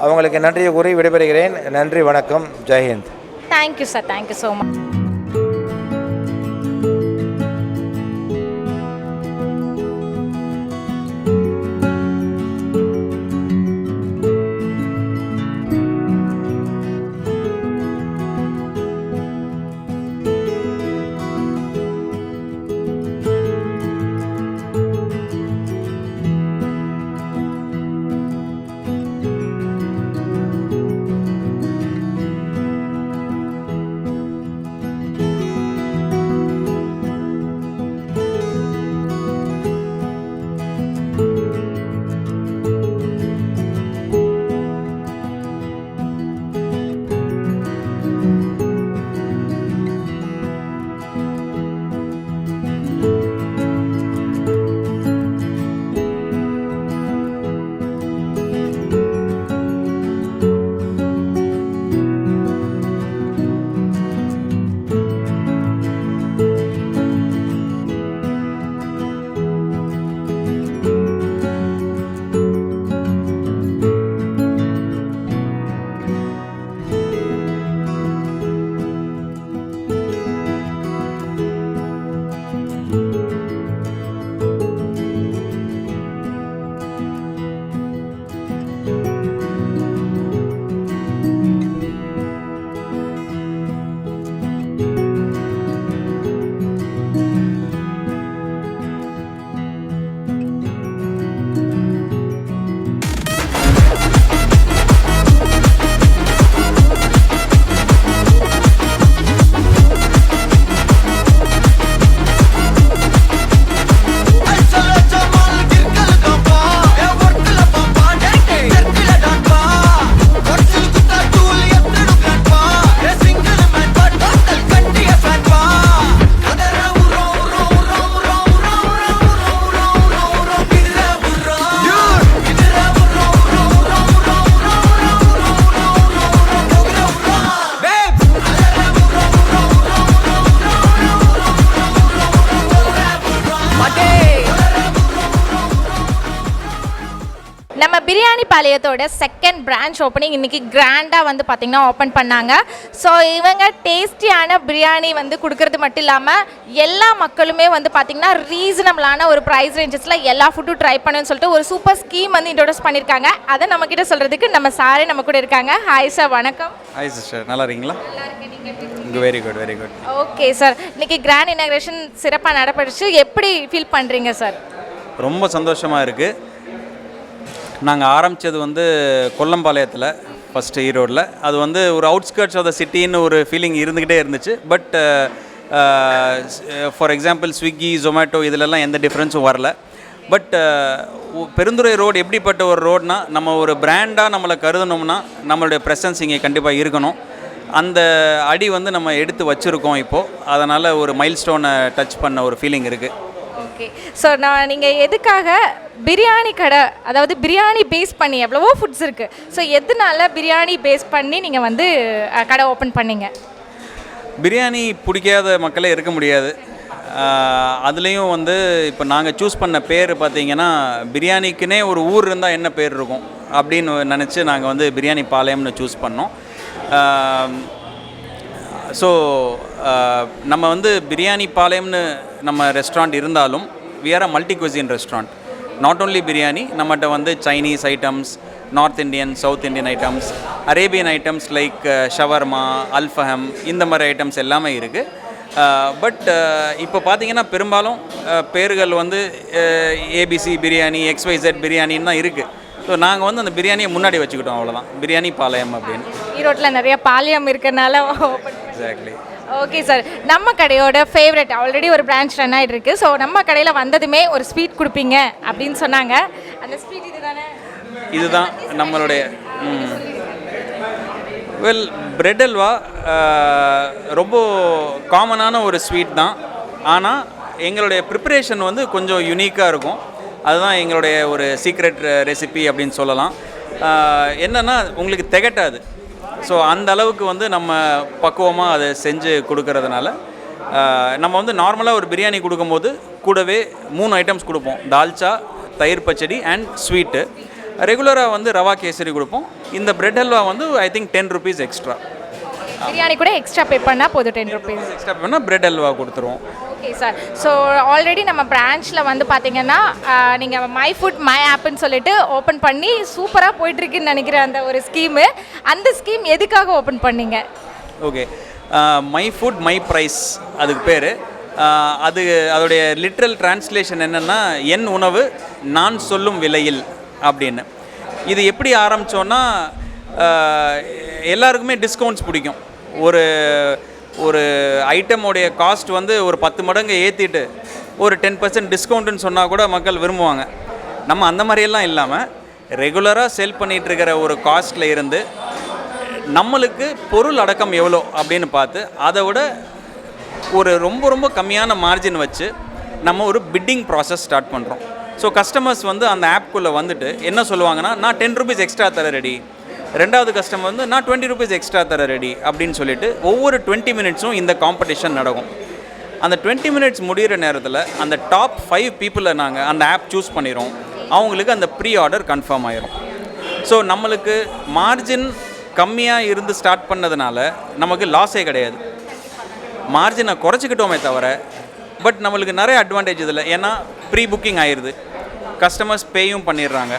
அவங்களுக்கு நன்றியை கூறி விடைபெறுகிறேன். நன்றி, வணக்கம், ஜெய்ஹிந்த். Thank you sir, thank you so much. Biryani பாளையத்தோட செகண்ட் பிரான்ச் ஓப்பனிங் இன்றைக்கி கிராண்டாக வந்து பார்த்திங்கன்னா ஓப்பன் பண்ணாங்க. ஸோ இவங்க டேஸ்டியான பிரியாணி வந்து கொடுக்கறது மட்டும் இல்லாமல் எல்லா மக்களுமே வந்து பார்த்திங்கன்னா ரீசனபிளான ஒரு ப்ரைஸ் ரேஞ்சஸில் எல்லா ஃபுட்டும் ட்ரை பண்ணுன்னு சொல்லிட்டு ஒரு சூப்பர் ஸ்கீம் வந்து இன்ட்ரோடியூஸ் பண்ணியிருக்காங்க. அதை நம்மக்கிட்ட சொல்கிறதுக்கு நம்ம சாரே நம்ம கூட இருக்காங்க. ஹாய் சார், வணக்கம். ஹாய் சிஸ்டர், நல்லா இருக்கீங்களா? Very good very good. Okay sir, இன்றைக்கி கிராண்ட் இனாக்ரேஷன் சிறப்பாக நடைபெற்றுச்சு. எப்படி ஃபீல் பண்ணுறீங்க சார்? ரொம்ப சந்தோஷமாக இருக்குது. நாங்கள் ஆரம்பித்தது வந்து கொல்லம்பாளையத்தில், ஃபஸ்ட்டு ஈரோடில். அது வந்து ஒரு அவுட்ஸ்கர்ட்ஸ் ஆஃப் த சிட்டின்னு ஒரு ஃபீலிங் இருந்துக்கிட்டே இருந்துச்சு. But for example Swiggy, Zomato இதிலெல்லாம் எந்த டிஃப்ரென்ஸும் வரல. பட் பெருந்துறை ரோடு எப்படிப்பட்ட ஒரு ரோடுனா, நம்ம ஒரு பிராண்டாக நம்மளை கருதணும்னா நம்மளுடைய ப்ரெசன்ஸ் இங்கே கண்டிப்பாக இருக்கணும். அந்த அடி வந்து நம்ம எடுத்து வச்சுருக்கோம் இப்போது. அதனால் ஒரு மைல் ஸ்டோனை டச் பண்ண ஒரு ஃபீலிங் இருக்குது. ஓகே, ஸோ நீங்கள் எதுக்காக பிரியாணி கடை, அதாவது பிரியாணி பேஸ் பண்ணி எவ்வளவோ ஃபுட்ஸ் இருக்குது, ஸோ எதனால பிரியாணி பேஸ் பண்ணி நீங்கள் வந்து கடை ஓப்பன் பண்ணீங்க? பிரியாணி பிடிக்காத மக்களே இருக்க முடியாது. அதுலேயும் வந்து இப்போ நாங்கள் சூஸ் பண்ண பேர் பார்த்திங்கன்னா, பிரியாணிக்குன்னே ஒரு ஊர் இருந்தால் என்ன பேர் இருக்கும் அப்படின்னு நினச்சி நாங்கள் வந்து பிரியாணி பாளையம்னு சூஸ் பண்ணோம். ஸோ நம்ம வந்து பிரியாணி பாளையம்னு நம்ம ரெஸ்டாரண்ட் இருந்தாலும் we are a multi cuisine restaurant. Not only biryani, நம்மகிட்ட வந்து Chinese items, north Indian, south Indian items, Arabian items like shawarma, alfaham, இந்த மாதிரி ஐட்டம்ஸ் எல்லாமே இருக்குது. பட் இப்போ பார்த்திங்கன்னா பெரும்பாலும் பேர்கள் வந்து ஏபிசி பிரியாணி, XYZ பிரியாணின்னு தான் இருக்குது. ஸோ நாங்கள் வந்து அந்த பிரியாணியை முன்னாடி வச்சுக்கிட்டோம், அவ்வளோதான். பிரியாணி பாளையம் அப்படின்னு. ஈரோட்டில் நிறைய பாளையம் இருக்கனால. எக்ஸாக்ட்லி. ஓகே சார், நம்ம கடையோட ஃபேவரட் ஆல்ரெடி ஒரு பிரான்ச் ரன் ஆகிட்டு இருக்கு. ஸோ நம்ம கடையில் வந்ததுமே ஒரு ஸ்வீட் கொடுப்பீங்க அப்படின்னு சொன்னாங்க. அந்த ஸ்வீட் இதுதானே? இதுதான் நம்மளுடைய வெல் பிரெட் அல்வா. ரொம்ப காமனான ஒரு ஸ்வீட் தான். ஆனால் எங்களுடைய ப்ரிப்பரேஷன் வந்து கொஞ்சம் யூனிக்காக இருக்கும். அதுதான் எங்களுடைய ஒரு சீக்ரெட் ரெசிபி அப்படின்னு சொல்லலாம். என்னென்னா உங்களுக்கு திகட்டாது. ஸோ அந்த அளவுக்கு வந்து நம்ம பக்குவமாக அதை செஞ்சு கொடுக்கறதுனால, நம்ம வந்து நார்மலாக ஒரு பிரியாணி கொடுக்கும்போது கூடவே 3 ஐட்டம்ஸ் கொடுப்போம். தால்ச்சா, தயிர் பச்சடி அண்ட் ஸ்வீட்டு. ரெகுலராக வந்து ரவா கேசரி கொடுப்போம். இந்த பிரெட் ஹல்வா வந்து I think 10 rupees extra. Biryani கூட எக்ஸ்ட்ரா பே பண்ணால் போதும், 10 rupees எக்ஸ்ட்ரா பே பண்ணால் பிரெட் ஹல்வா கொடுத்துருவோம். ஓகே சார், ஸோ ஆல்ரெடி நம்ம பிரான்ச்சில் வந்து பார்த்தீங்கன்னா நீங்கள் மை ஃபுட் மை ஆப்னு சொல்லிட்டு ஓப்பன் பண்ணி சூப்பராக போயிட்டுருக்குன்னு நினைக்கிறேன் அந்த ஒரு ஸ்கீமு. அந்த ஸ்கீம் எதுக்காக ஓப்பன் பண்ணீங்க? Okay, my food my price அதுக்கு பேர். அதோடைய லிட்ரல் டிரான்ஸ்லேஷன் என்னென்னா, என் உணவு நான் சொல்லும் விலையில் அப்படின்னு. இது எப்படி ஆரம்பித்தோன்னா, எல்லாருக்குமே டிஸ்கவுண்ட்ஸ் பிடிக்கும். ஒரு ஐட்டமோடைய காஸ்ட் வந்து ஒரு 10 மடங்கு ஏற்றிட்டு ஒரு 10% டிஸ்கவுண்ட்டுன்னு சொன்னால் கூட மக்கள் விரும்புவாங்க. நம்ம அந்த மாதிரியெல்லாம் இல்லாமல் ரெகுலராக சேல் பண்ணிகிட்ருக்கிற ஒரு காஸ்ட்டில் இருந்து நம்மளுக்கு பொருள் அடக்கம் எவ்வளோ அப்படின்னு பார்த்து அதை விட ஒரு ரொம்ப ரொம்ப கம்மியான மார்ஜின் வச்சு நம்ம ஒரு பிட்டிங் ப்ராசஸ் ஸ்டார்ட் பண்ணுறோம். ஸோ கஸ்டமர்ஸ் வந்து அந்த ஆப்குள்ளே வந்துட்டு என்ன சொல்லுவாங்கன்னா, நான் 10 rupees எக்ஸ்ட்ரா தர ரெடி. ரெண்டாவது கஸ்டமர் வந்து நான் 20 rupees எக்ஸ்ட்ரா தர ரெடி அப்படின்னு சொல்லிட்டு ஒவ்வொரு 20 minutesம் இந்த காம்படிஷன் நடக்கும். அந்த 20 minutes முடிகிற நேரத்தில் அந்த டாப் 5 பீப்புளை நாங்கள் அந்த ஆப் சூஸ் பண்ணிடுறோம். அவங்களுக்கு அந்த ப்ரீ ஆர்டர் கன்ஃபார்ம் ஆயிரும். ஸோ நம்மளுக்கு மார்ஜின் கம்மியாக இருந்து ஸ்டார்ட் பண்ணதுனால நமக்கு லாஸே கிடையாது. மார்ஜினை குறைச்சிக்கிட்டோமே தவிர, பட் நம்மளுக்கு நிறைய அட்வான்டேஜ் இதில். ஏன்னா ப்ரீ புக்கிங் ஆயிடுது, கஸ்டமர்ஸ் பேயும் பண்ணிடுறாங்க.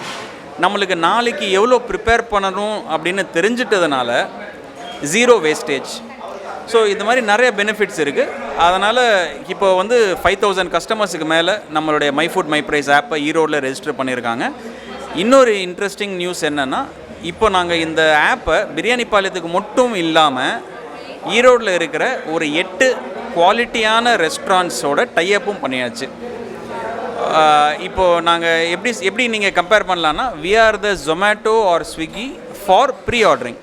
நம்மளுக்கு நாளைக்கு எவ்வளோ ப்ரிப்பேர் பண்ணணும் அப்படின்னு தெரிஞ்சிட்டதுனால 0 வேஸ்டேஜ். ஸோ இது மாதிரி நிறைய பெனிஃபிட்ஸ் இருக்குது. அதனால் இப்போ வந்து 5000 கஸ்டமர்ஸுக்கு மேலே நம்மளுடைய மை ஃபுட் மை ப்ரைஸ் ஆப்பை ஈரோடில் ரெஜிஸ்டர் பண்ணியிருக்காங்க. இன்னொரு இன்ட்ரெஸ்டிங் நியூஸ் என்னென்னா, இப்போ நாங்கள் இந்த ஆப்பை பிரியாணி பாளையத்துக்கு மட்டும் இல்லாமல் ஈரோடில் இருக்கிற ஒரு 8 குவாலிட்டியான ரெஸ்டாரண்ட்ஸோட டைஅப்பும் பண்ணியாச்சு. இப்போது நாங்கள் எப்படி நீங்கள் கம்பேர் பண்ணலான்னா, we are the Zomato or Swiggy for pre-ordering.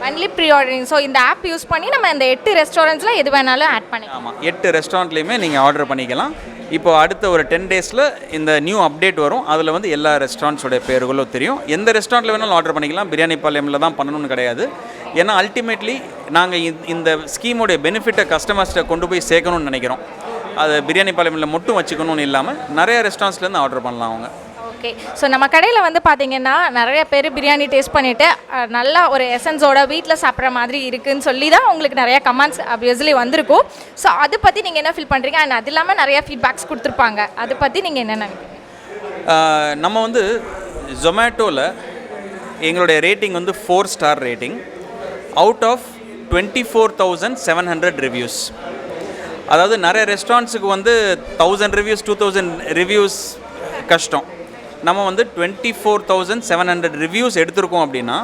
Only pre ordering. So இந்த ஆப் யூஸ் பண்ணி நம்ம இந்த 8 ரெஸ்டாரண்ட்ஸில் எது வேணாலும் ஆட் பண்ணிக்கலாம். ஆமாம், 8 ரெஸ்டாரண்ட்லேயுமே நீங்கள் ஆர்டர் பண்ணிக்கலாம். இப்போது அடுத்த ஒரு 10 daysல இந்த நியூ அப்டேட் வரும். அதில் வந்து எல்லா ரெஸ்டாரண்ட்ஸோடைய பேர்களும் தெரியும். எந்த ரெஸ்டாரண்ட்டில் வேணாலும் ஆர்டர் பண்ணிக்கலாம். பிரியாணி பாளையமில் தான் பண்ணணும்னு கிடையாது. ஏன்னா அல்டிமேட்லி நாங்கள் இந்த ஸ்கீமோடைய பெனிஃபிட்டை கஸ்டமர்ஸ்ட்டை கொண்டு போய் சேர்க்கணும்னு நினைக்கிறோம். அது பிரியாணி பாளையமில் மட்டும் வச்சுக்கணும்னு இல்லாமல் நிறைய ரெஸ்டாரண்ட்ஸ்லேருந்து ஆர்டர் பண்ணலாம் அவங்க. ஓகே, ஸோ நம்ம கடையில் வந்து பார்த்தீங்கன்னா நிறைய பேர் பிரியாணி டேஸ்ட் பண்ணிவிட்டு நல்லா ஒரு எசன்ஸோட வீட்டில் சாப்பிட்ற மாதிரி இருக்குதுன்னு சொல்லி தான் உங்களுக்கு நிறைய கமெண்ட்ஸ் ஆப்வியஸ்லி வந்திருக்கும். ஸோ அதை பற்றி நீங்கள் என்ன ஃபீல் பண்ணுறீங்க? அண்ட் அது இல்லாமல் நிறைய ஃபீட்பேக்ஸ் கொடுத்துருப்பாங்க, அதை பற்றி நீங்கள் என்ன நினைக்கிறீங்க? நம்ம வந்து ஜொமேட்டோவில் எங்களுடைய ரேட்டிங் வந்து 4 star rating out of 24,700 reviews. அதாவது நிறைய ரெஸ்டாரண்ட்ஸுக்கு வந்து 1000 ரிவ்யூஸ் 2000 ரிவ்யூஸ் கஷ்டம். நம்ம வந்து 24,700 ரிவ்யூஸ் எடுத்திருக்கோம் அப்படின்னா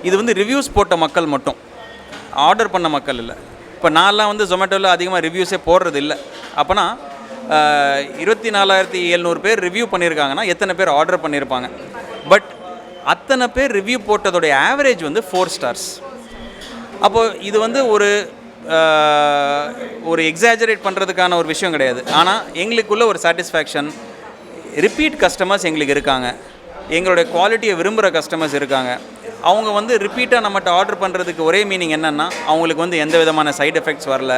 இது வந்து ரிவ்யூஸ் போட்ட மக்கள் மட்டும், ஆர்டர் பண்ண மக்கள் இல்லை. இப்போ நான்லாம் வந்து ஜொமேட்டோவில் அதிகமாக ரிவ்யூஸே போடுறது இல்லை. அப்போனா 24,700 பேர் ரிவ்யூ பண்ணியிருக்காங்கன்னா எத்தனை பேர் ஆர்டர் பண்ணியிருப்பாங்க? பட் அத்தனை பேர் ரிவ்யூ போட்டதோடைய ஆவரேஜ் வந்து 4 ஸ்டார்ஸ். அப்போது இது வந்து ஒரு எக்ஸாஜரேட் பண்ணுறதுக்கான ஒரு விஷயம் கிடையாது. ஆனால் எங்களுக்குள்ள ஒரு சாட்டிஸ்ஃபேக்ஷன், ரிப்பீட் கஸ்டமர்ஸ் எங்களுக்கு இருக்காங்க, எங்களுடைய குவாலிட்டியை விரும்புகிற கஸ்டமர்ஸ் இருக்காங்க. அவங்க வந்து ரிப்பீட்டாக நம்மகிட்ட ஆர்டர் பண்ணுறதுக்கு ஒரே மீனிங் என்னென்னா அவங்களுக்கு வந்து எந்த விதமான சைடு எஃபெக்ட்ஸ் வரல,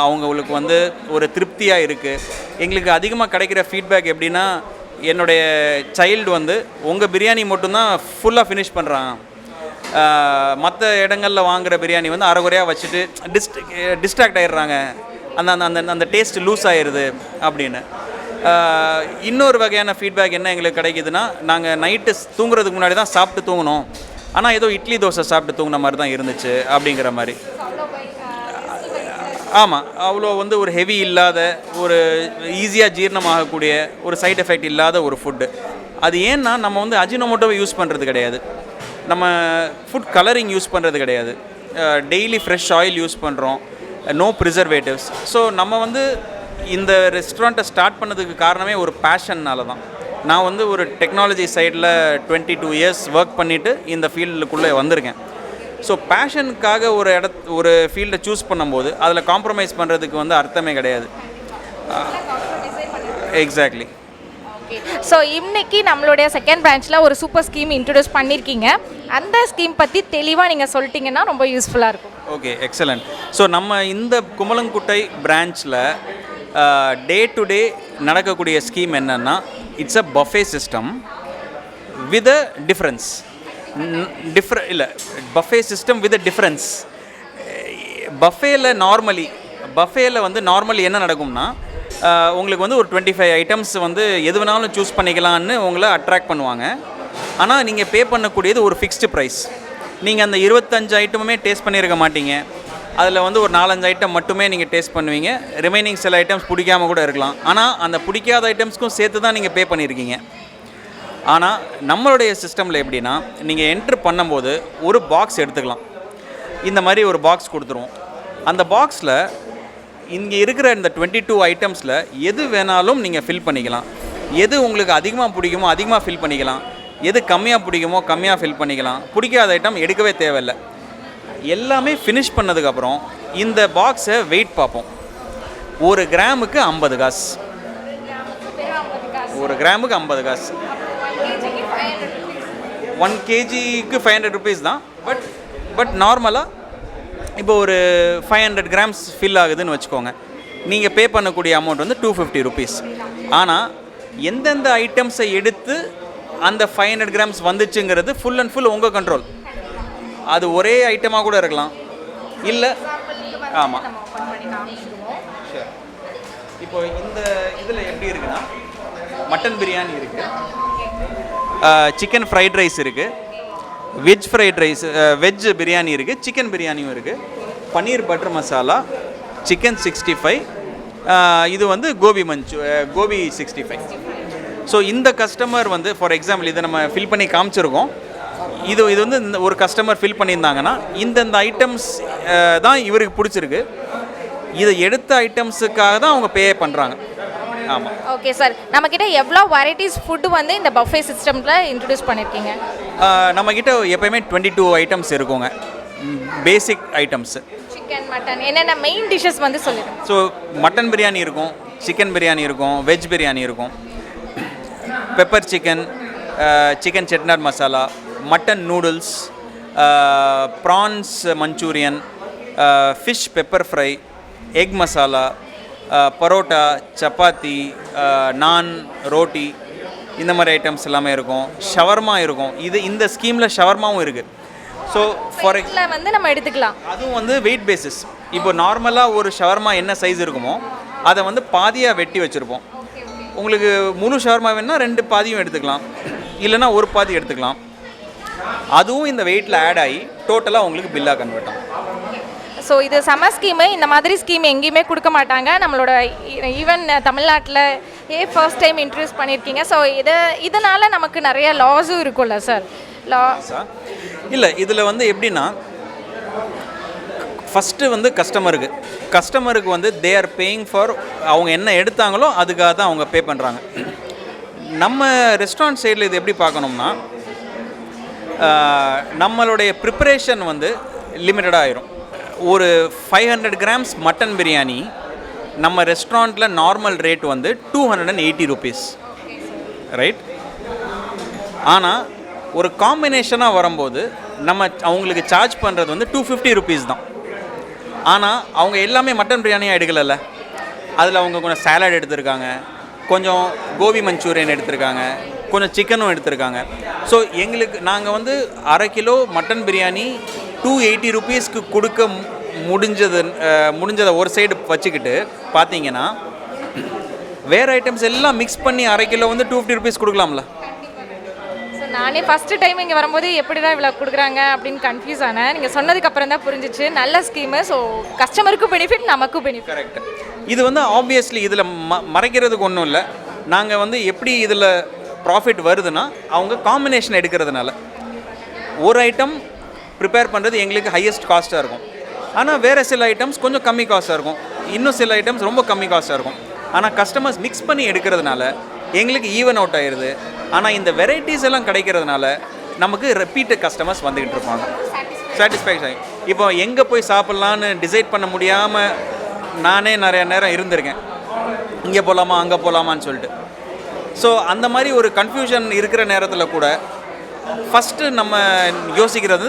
அவங்களுக்கு வந்து ஒரு திருப்தியாக இருக்குது. எங்களுக்கு அதிகமாக கிடைக்கிற ஃபீட்பேக் எப்படின்னா, என்னுடைய சைல்டு வந்து உங்கள் பிரியாணி மட்டும்தான் ஃபுல்லாக ஃபினிஷ் பண்ணுறான், மற்ற இடங்களில் வாங்குகிற பிரியாணி வந்து அரைகுறையாக வச்சுட்டு டிஸ்ட்ராக்ட் ஆகிடுறாங்க, அந்த அந்த அந்த டேஸ்ட் லூஸ் ஆகிடுது அப்படின்னு. இன்னொரு வகையான ஃபீட்பேக் என்ன எங்களுக்கு கிடைக்குதுன்னா, நாங்கள் நைட்டு தூங்குறதுக்கு முன்னாடி தான் சாப்பிட்டு தூங்கணும், ஆனால் ஏதோ இட்லி தோசை சாப்பிட்டு தூங்கின மாதிரி தான் இருந்துச்சு அப்படிங்கிற மாதிரி. ஆமாம், அவ்வளோ வந்து ஒரு ஹெவி இல்லாத, ஒரு ஈஸியாக ஜீரணமாகக்கூடிய, ஒரு சைட் எஃபெக்ட் இல்லாத ஒரு ஃபுட்டு. அது ஏன்னா நம்ம வந்து அஜினோமோட்டோவை யூஸ் பண்ணுறது கிடையாது, நம்ம ஃபுட் கலரிங் யூஸ் பண்ணுறது கிடையாது, டெய்லி ஃப்ரெஷ் ஆயில் யூஸ் பண்ணுறோம், நோ ப்ரிசர்வேட்டிவ்ஸ். ஸோ நம்ம வந்து இந்த ரெஸ்டாரண்ட்டை ஸ்டார்ட் பண்ணதுக்கு காரணமே ஒரு பேஷன்னால தான். நான் வந்து ஒரு டெக்னாலஜி சைடில் 22 இயர்ஸ் ஒர்க் பண்ணிவிட்டு இந்த ஃபீல்டுக்குள்ளே வந்திருக்கேன். ஸோ பேஷனுக்காக ஒரு ஃபீல்டை சூஸ் பண்ணும்போது அதில் காம்ப்ரமைஸ் பண்ணுறதுக்கு வந்து அர்த்தமே கிடையாது. எக்ஸாக்ட்லி. ஓகே, ஸோ இன்னைக்கு நம்மளுடைய செகண்ட் பிரான்ச்சில் ஒரு சூப்பர் ஸ்கீம் இன்ட்ரடியூஸ் பண்ணியிருக்கீங்க. அந்த ஸ்கீம் பற்றி தெளிவாக நீங்கள் சொல்லிட்டீங்கன்னா ரொம்ப யூஸ்ஃபுல்லாக இருக்கும். Okay, excellent. ஸோ நம்ம இந்த குமலங்குட்டை பிரான்ச்சில் டே டு டே நடக்கக்கூடிய ஸ்கீம் என்னென்னா, it's a buffet system with a difference. இல்லை, buffet system with a difference. பஃபேல வந்து நார்மலி என்ன நடக்கும்னா, உங்களுக்கு வந்து ஒரு 25 ஐட்டம்ஸ் வந்து எது வேணாலும் சூஸ் பண்ணிக்கலான்னு உங்களை அட்ராக்ட் பண்ணுவாங்க. ஆனால் நீங்கள் பே பண்ணக்கூடியது ஒரு ஃபிக்ஸ்டு ப்ரைஸ். நீங்கள் அந்த 25 ஐட்டமுமே டேஸ்ட் பண்ணியிருக்க மாட்டீங்க, அதில் வந்து ஒரு 4-5 ஐட்டம் மட்டுமே நீங்கள் டேஸ்ட் பண்ணுவீங்க, ரிமைனிங் சில ஐட்டம்ஸ் பிடிக்காமல் கூட இருக்கலாம். ஆனால் அந்த பிடிக்காத ஐட்டம்ஸ்க்கும் சேர்த்து தான் நீங்கள் பே பண்ணியிருக்கீங்க. ஆனால் நம்மளுடைய சிஸ்டமில் எப்படின்னா, நீங்கள் என்ட்ரு பண்ணும்போது ஒரு பாக்ஸ் எடுத்துக்கலாம். இந்த மாதிரி ஒரு பாக்ஸ் கொடுத்துருவோம். அந்த பாக்ஸில் இங்கே இருக்கிற இந்த 22 ஐட்டம்ஸில் எது வேணாலும் நீங்கள் ஃபில் பண்ணிக்கலாம். எது உங்களுக்கு அதிகமாக பிடிக்குமோ அதிகமாக ஃபில் பண்ணிக்கலாம், எது கம்மியாக பிடிக்குமோ கம்மியாக ஃபில் பண்ணிக்கலாம். பிடிக்காத ஐட்டம் எடுக்கவே தேவையில்லை. எல்லாமே ஃபினிஷ் பண்ணதுக்கப்புறம் இந்த பாக்ஸை வெயிட் பார்ப்போம். 1 கிராமுக்கு 50 காசு. 1 கிராமுக்கு 50 காசு. 1 kgக்கு 500 ருபீஸ் தான். பட் நார்மலாக இப்போ ஒரு 500 கிராம்ஸ் ஃபில் ஆகுதுன்னு வச்சுக்கோங்க. நீங்கள் பே பண்ணக்கூடிய அமௌண்ட் வந்து 250 ருபீஸ். ஆனால் எந்தெந்த ஐட்டம்ஸை எடுத்து அந்த 500 கிராம்ஸ் வந்துச்சுங்கிறது ஃபுல் அண்ட் ஃபுல் உங்கள் கண்ட்ரோல். அது ஒரே ஐட்டமாக கூட இருக்கலாம், இல்லை. ஆமாம், இப்போ இந்த இதில் எப்படி இருக்குன்னா, மட்டன் பிரியாணி இருக்குது, சிக்கன் ஃப்ரைட் ரைஸ் இருக்குது, veg fried rice, veg biryani இருக்குது, சிக்கன் பிரியாணியும் இருக்குது, பன்னீர் பட்டர் மசாலா, சிக்கன் 65, இது வந்து கோபி 65. ஸோ இந்த கஸ்டமர் வந்து ஃபார் எக்ஸாம்பிள் இதை நம்ம ஃபில் பண்ணி காமிச்சிருக்கோம். இது வந்து இந்த ஒரு கஸ்டமர் ஃபில் பண்ணியிருந்தாங்கன்னா இந்தந்த ஐட்டம்ஸ் தான் இவருக்கு பிடிச்சிருக்கு, இதை எடுத்த ஐட்டம்ஸுக்காக தான் அவங்க பே பண்ணுறாங்க. ஆமாம். ஓகே சார், நம்மக்கிட்ட எவ்வளோ வெரைட்டிஸ் ஃபுட்டு வந்து இந்த பஃபே சிஸ்டமில் இன்ட்ரடியூஸ் பண்ணியிருக்கீங்க? நம்மக்கிட்ட எப்போயுமே 22 ஐட்டம்ஸ் இருக்குங்க, பேசிக் ஐட்டம்ஸு. சிக்கன், மட்டன், என்னென்ன மெயின் டிஷ்ஷஸ் வந்து சொல்லிடுங்க. ஸோ மட்டன் பிரியாணி இருக்கும், சிக்கன் பிரியாணி இருக்கும், வெஜ் பிரியாணி இருக்கும், பெப்பர் சிக்கன், சிக்கன் செட்னர் masala, mutton noodles, prawns Manchurian, fish pepper fry, egg masala, parotta, chapati, naan, roti, இந்த மாதிரி ஐட்டம்ஸ் எல்லாமே இருக்கும். ஷவர்மா இருக்கும். இந்த ஸ்கீமில் ஷவர்மாவும் இருக்குது. ஸோ ஃபார் வந்து நம்ம எடுத்துக்கலாம். அதுவும் வந்து வெயிட் பேசிஸ். இப்போ நார்மலாக ஒரு ஷவர்மா என்ன சைஸ் இருக்குமோ அதை வந்து பாதியாக வெட்டி வச்சுருப்போம். உங்களுக்கு முழு ஷவர்மா வேணுன்னா 2 பாதியும் எடுத்துக்கலாம், இல்லைன்னா ஒரு பாதி எடுத்துக்கலாம். அதுவும் இந்த வெயிட்டில் ஆட் ஆகி டோட்டலாக உங்களுக்கு பில்லாக கன்வெர்ட் ஆகும். ஸோ இது சம்மர் ஸ்கீமு. இந்த மாதிரி ஸ்கீம் எங்கேயுமே கொடுக்க மாட்டாங்க. நம்மளோட ஈவன் தமிழ்நாட்டில் ஃபர்ஸ்ட் டைம் இன்ட்ரடியூஸ் பண்ணியிருக்கீங்க. ஸோ இதனால் நமக்கு நிறைய லாஸும் இருக்கும்ல சார்? இல்லை, இதில் வந்து எப்படின்னா, ஃபஸ்ட்டு வந்து கஸ்டமருக்கு வந்து தே ஆர் பேயிங் ஃபார் அவங்க என்ன எடுத்தாங்களோ அதுக்காக தான் அவங்க பே பண்ணுறாங்க. நம்ம ரெஸ்டாரண்ட் சைடில் இது எப்படி பார்க்கணும்னா, நம்மளுடைய ப்ரிப்பரேஷன் வந்து லிமிட்டடாக ஆயிரும். ஒரு 500 கிராம்ஸ் மட்டன் பிரியாணி நம்ம ரெஸ்டாரண்ட்டில் நார்மல் ரேட் வந்து 280 rupees, ரைட்? ஆனால் ஒரு காம்பினேஷனாக வரும்போது நம்ம அவங்களுக்கு சார்ஜ் பண்ணுறது வந்து 250 rupees தான். ஆனால் அவங்க எல்லாமே மட்டன் பிரியாணியாக எடுக்கலைல்ல, அதில் அவங்க கொஞ்சம் சாலட் எடுத்திருக்காங்க, கொஞ்சம் கோபி மஞ்சூரியன் எடுத்திருக்காங்க, கொஞ்சம் சிக்கனும் எடுத்திருக்காங்க. ஸோ நாங்கள் வந்து 1/2 கிலோ மட்டன் பிரியாணி 280 rupeesக்கு கொடுக்க முடிஞ்சதை ஒரு சைடு வச்சுக்கிட்டு பார்த்தீங்கன்னா, வேறு ஐட்டம்ஸ் எல்லாம் மிக்ஸ் பண்ணி 1/2 கிலோ வந்து 250 rupees கொடுக்கலாம்ல. நானே ஃபஸ்ட்டு டைம் இங்கே வரும்போது எப்படி தான் இவ்வளோ கொடுக்குறாங்க அப்படின்னு கன்ஃபியூஸ் ஆனேன். நீங்கள் சொன்னதுக்கு அப்புறம் தான் புரிஞ்சிச்சு. நல்ல ஸ்கீமு. ஸோ கஸ்டமருக்கும் பெனிஃபிட், நமக்கும் பெனிஃபிட். கரெக்ட். இது வந்து ஆப்வியஸ்லி இதில் மறைக்கிறதுக்கு ஒன்றும் இல்லை. நாங்கள் வந்து எப்படி இதில் ப்ராஃபிட் வருதுன்னா, அவங்க காம்பினேஷன் எடுக்கிறதுனால ஒரு ஐட்டம் ப்ரிப்பேர் பண்ணுறது எங்களுக்கு ஹையஸ்ட் காஸ்ட்டாக இருக்கும். ஆனால் வேறு சில ஐட்டம்ஸ் கொஞ்சம் கம்மி காஸ்ட்டாக இருக்கும், இன்னும் சில ஐட்டம்ஸ் ரொம்ப கம்மி காஸ்ட்டாக இருக்கும். ஆனால் கஸ்டமர்ஸ் மிக்ஸ் பண்ணி எடுக்கிறதுனால எங்களுக்கு ஈவன் அவுட் ஆயிடுது. ஆனால் இந்த வெரைட்டிஸ் எல்லாம் கிடைக்கிறதுனால நமக்கு ரிப்பீட்டட் கஸ்டமர்ஸ் வந்துக்கிட்டு இருப்பாங்க, சாட்டிஸ்ஃபேக்ஷன். இப்போ எங்கே போய் சாப்பிட்லான்னு டிசைட் பண்ண முடியாமல் நானே நிறைய நேரம் இருந்திருக்கேன், இங்கே போகலாமா அங்கே போகலாமான்னு சொல்லிட்டு. ஸோ அந்த மாதிரி ஒரு கன்ஃபியூஷன் இருக்கிற நேரத்தில் கூட ஃபஸ்ட்டு நம்ம யோசிக்கிறது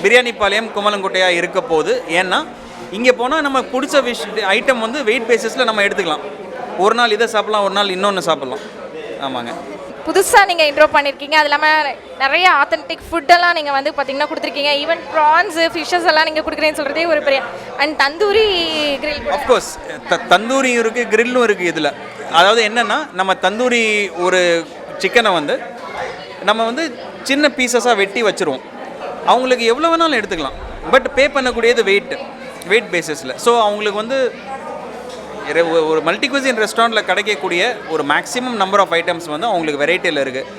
பிரியாணி பாளையம் குமலங்குட்டையாக இருக்க போகுது. ஏன்னா இங்கே போனால் நம்ம பிடிச்ச ஐட்டம் வந்து வெயிட் பேசிஸில் நம்ம எடுத்துக்கலாம். ஒரு நாள் இதை சாப்பிட்லாம், ஒரு நாள் இன்னொன்று சாப்பிட்லாம். ஆமாங்க. புதுசாக நீங்கள் இன்ட்ரோ பண்ணியிருக்கீங்க. அது இல்லாமல் நிறைய ஆத்தென்டிக் ஃபுட்டெல்லாம் நீங்கள் வந்து பார்த்தீங்கன்னா கொடுத்துருக்கீங்க. ஈவன் ப்ரான்ஸு, ஃபிஷ்ஷஸ் எல்லாம் நீங்கள் கொடுக்குறேன்னு சொல்கிறதே ஒரு பெரிய. அண்ட் தந்தூரி கிரில், அஃப்கோர்ஸ் தந்தூரியும் இருக்குது, கிரில்லும் இருக்குது இதில். அதாவது என்னென்னா, நம்ம தந்தூரி ஒரு சிக்கனை வந்து நம்ம வந்து சின்ன பீசஸாக வெட்டி வச்சுருவோம். அவங்களுக்கு எவ்வளோ வேணாலும் எடுத்துக்கலாம், பட் பே பண்ணக்கூடியது வெயிட் பேசிஸில். ஸோ அவங்களுக்கு வந்து ஒரு மல்டி குசின் ரெஸ்டாரண்ட்டில் கிடைக்கக்கூடிய ஒரு மேக்ஸிமம் நம்பர் ஆஃப் ஐட்டம்ஸ் வந்து அவங்களுக்கு வெரைட்டியில் இருக்குது.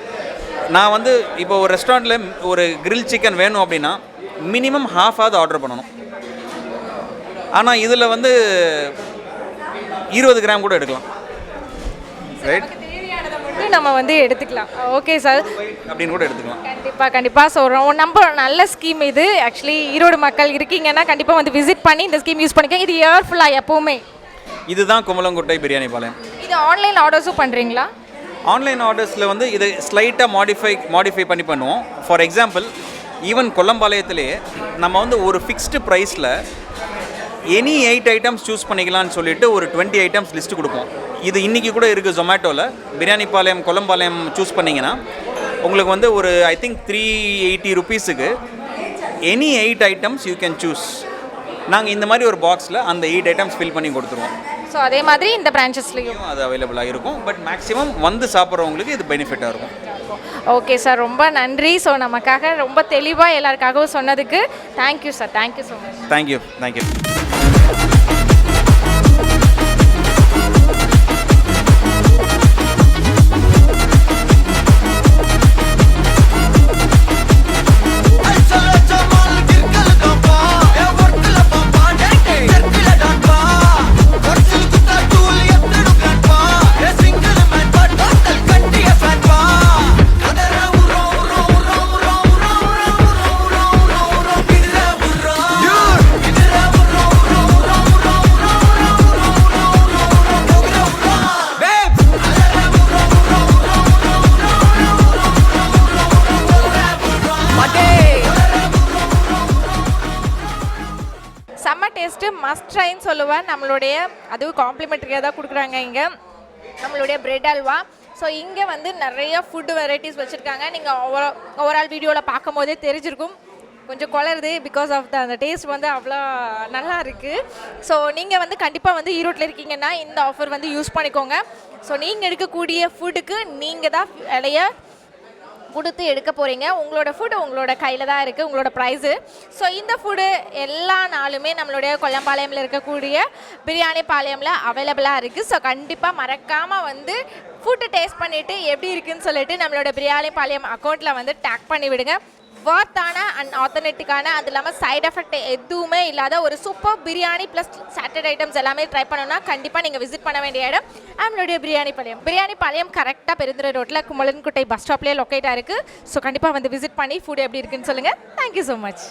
நான் வந்து இப்போ ஒரு ரெஸ்டாரண்ட்டில் ஒரு கிரில் சிக்கன் வேணும் அப்படின்னா மினிமம் ஹாஃபாவது ஆர்டர் பண்ணணும். ஆனால் இதில் வந்து 20 கிராம் கூட எடுக்கலாம், ரைட்? நம்ம வந்து எடுத்துக்கலாம். ஓகே சார், அப்படின்னு கூட எடுத்துக்கலாம். கண்டிப்பாக. ஸோ நம்ம நல்ல ஸ்கீம் இது. ஆக்சுவலி ஈரோடு மக்கள் இருக்கீங்கன்னா கண்டிப்பாக வந்து விசிட் பண்ணி இந்த ஸ்கீம் யூஸ் பண்ணிக்கோங்க. இது இயர்ஃபுல்லாக எப்போவுமே. இதுதான் குமலங்குட்டை பிரியாணி பாளையம். இது ஆன்லைன் ஆர்டர்ஸும் பண்ணுறீங்களா? ஆன்லைன் ஆர்டர்ஸில் வந்து இது ஸ்லைட்டாக மாடிஃபை பண்ணி பண்ணுவோம். ஃபார் எக்ஸாம்பிள், ஈவன் கொல்லம்பாளையத்திலேயே நம்ம வந்து ஒரு ஃபிக்ஸ்டு ப்ரைஸில் எனி 8 ஐட்டம்ஸ் சூஸ் பண்ணிக்கலாம்னு சொல்லிட்டு ஒரு 20 ஐட்டம்ஸ் லிஸ்ட்டு கொடுப்போம். இது இன்றைக்கி கூட இருக்குது ஜொமேட்டோவில். பிரியாணி பாளையம் கொல்லம்பாளையம் சூஸ் பண்ணிங்கன்னா உங்களுக்கு வந்து ஒரு ஐ திங்க் 380 rupeesக்கு any 8 items you can choose. நாங்கள் இந்த மாதிரி ஒரு பாக்ஸில் அந்த 8 ஐட்டம்ஸ் ஃபில் பண்ணி கொடுத்துருவோம். ஸோ அதே மாதிரி இந்த பிரான்ச்சஸ்லையும் அது அவைலபிளாக இருக்கும். பட் மேக்ஸிமம் வந்து சாப்பிட்றவங்களுக்கு இது பெனிஃபிட்டாக இருக்கும். ஓகே சார், ரொம்ப நன்றி. ஸோ நமக்காக ரொம்ப தெளிவாக எல்லாருக்காகவும் சொன்னதுக்கு thank you sir. Thank you so much. Thank you. Must ட்ரைன்னு சொல்லுவேன். நம்மளுடைய அதுவும் காம்ப்ளிமெண்ட்ரியாக தான் கொடுக்குறாங்க இங்கே. நம்மளுடைய பிரெட் அல்வா ஸோ இங்கே வந்து நிறைய ஃபுட் வெரைட்டிஸ் வச்சுருக்காங்க. நீங்கள் ஓவரால் வீடியோவில் பார்க்கும் போதே தெரிஞ்சிருக்கும், கொஞ்சம் குளருது பிகாஸ் ஆஃப் அந்த டேஸ்ட் வந்து அவ்வளோ நல்லா இருக்குது. ஸோ நீங்கள் வந்து கண்டிப்பாக வந்து ஈரோட்டில் இருக்கீங்கன்னா இந்த ஆஃபர் வந்து யூஸ் பண்ணிக்கோங்க. ஸோ நீங்கள் எடுக்கக்கூடிய ஃபுட்டுக்கு நீங்கள் தான் விலைய கொடுத்து எடுக்க போகிறீங்க. உங்களோட ஃபுட்டு உங்களோட கையில் தான் இருக்குது, உங்களோட ப்ரைஸு. ஸோ இந்த ஃபுட்டு எல்லா நாளுமே நம்மளுடைய கொல்லம்பாளையமில் இருக்கக்கூடிய பிரியாணி பாளையமில் அவைலபிளாக இருக்குது. ஸோ கண்டிப்பாக மறக்காமல் வந்து ஃபுட்டு டேஸ்ட் பண்ணிவிட்டு எப்படி இருக்குதுன்னு சொல்லிட்டு நம்மளோட பிரியாணி பாளையம் அக்கௌண்ட்டில் வந்து டேக் பண்ணி விடுங்க. வர்த்தான அண்ட் ஆத்தென்டிக்கான, அது இல்லாமல் சைட் எஃபெக்ட் எதுவுமே இல்லாத ஒரு சூப்பர் பிரியாணி ப்ளஸ் சாட்டட் ஐட்டம்ஸ் எல்லாமே ட்ரை பண்ணணும்னா கண்டிப்பாக நீங்கள் விசிட் பண்ண வேண்டிய இடம் நம்மளுடைய பிரியாணி பாளையம் கரெக்டாக பெருந்துறை ரோட்டில் குமலன்குட்டை பஸ் ஸ்டாப்லேயே லொக்கேட்டாக இருக்குது. ஸோ கண்டிப்பாக வந்து விசிட் பண்ணி ஃபுட் எப்படி இருக்குன்னு சொல்லுங்கள். Thank you so much.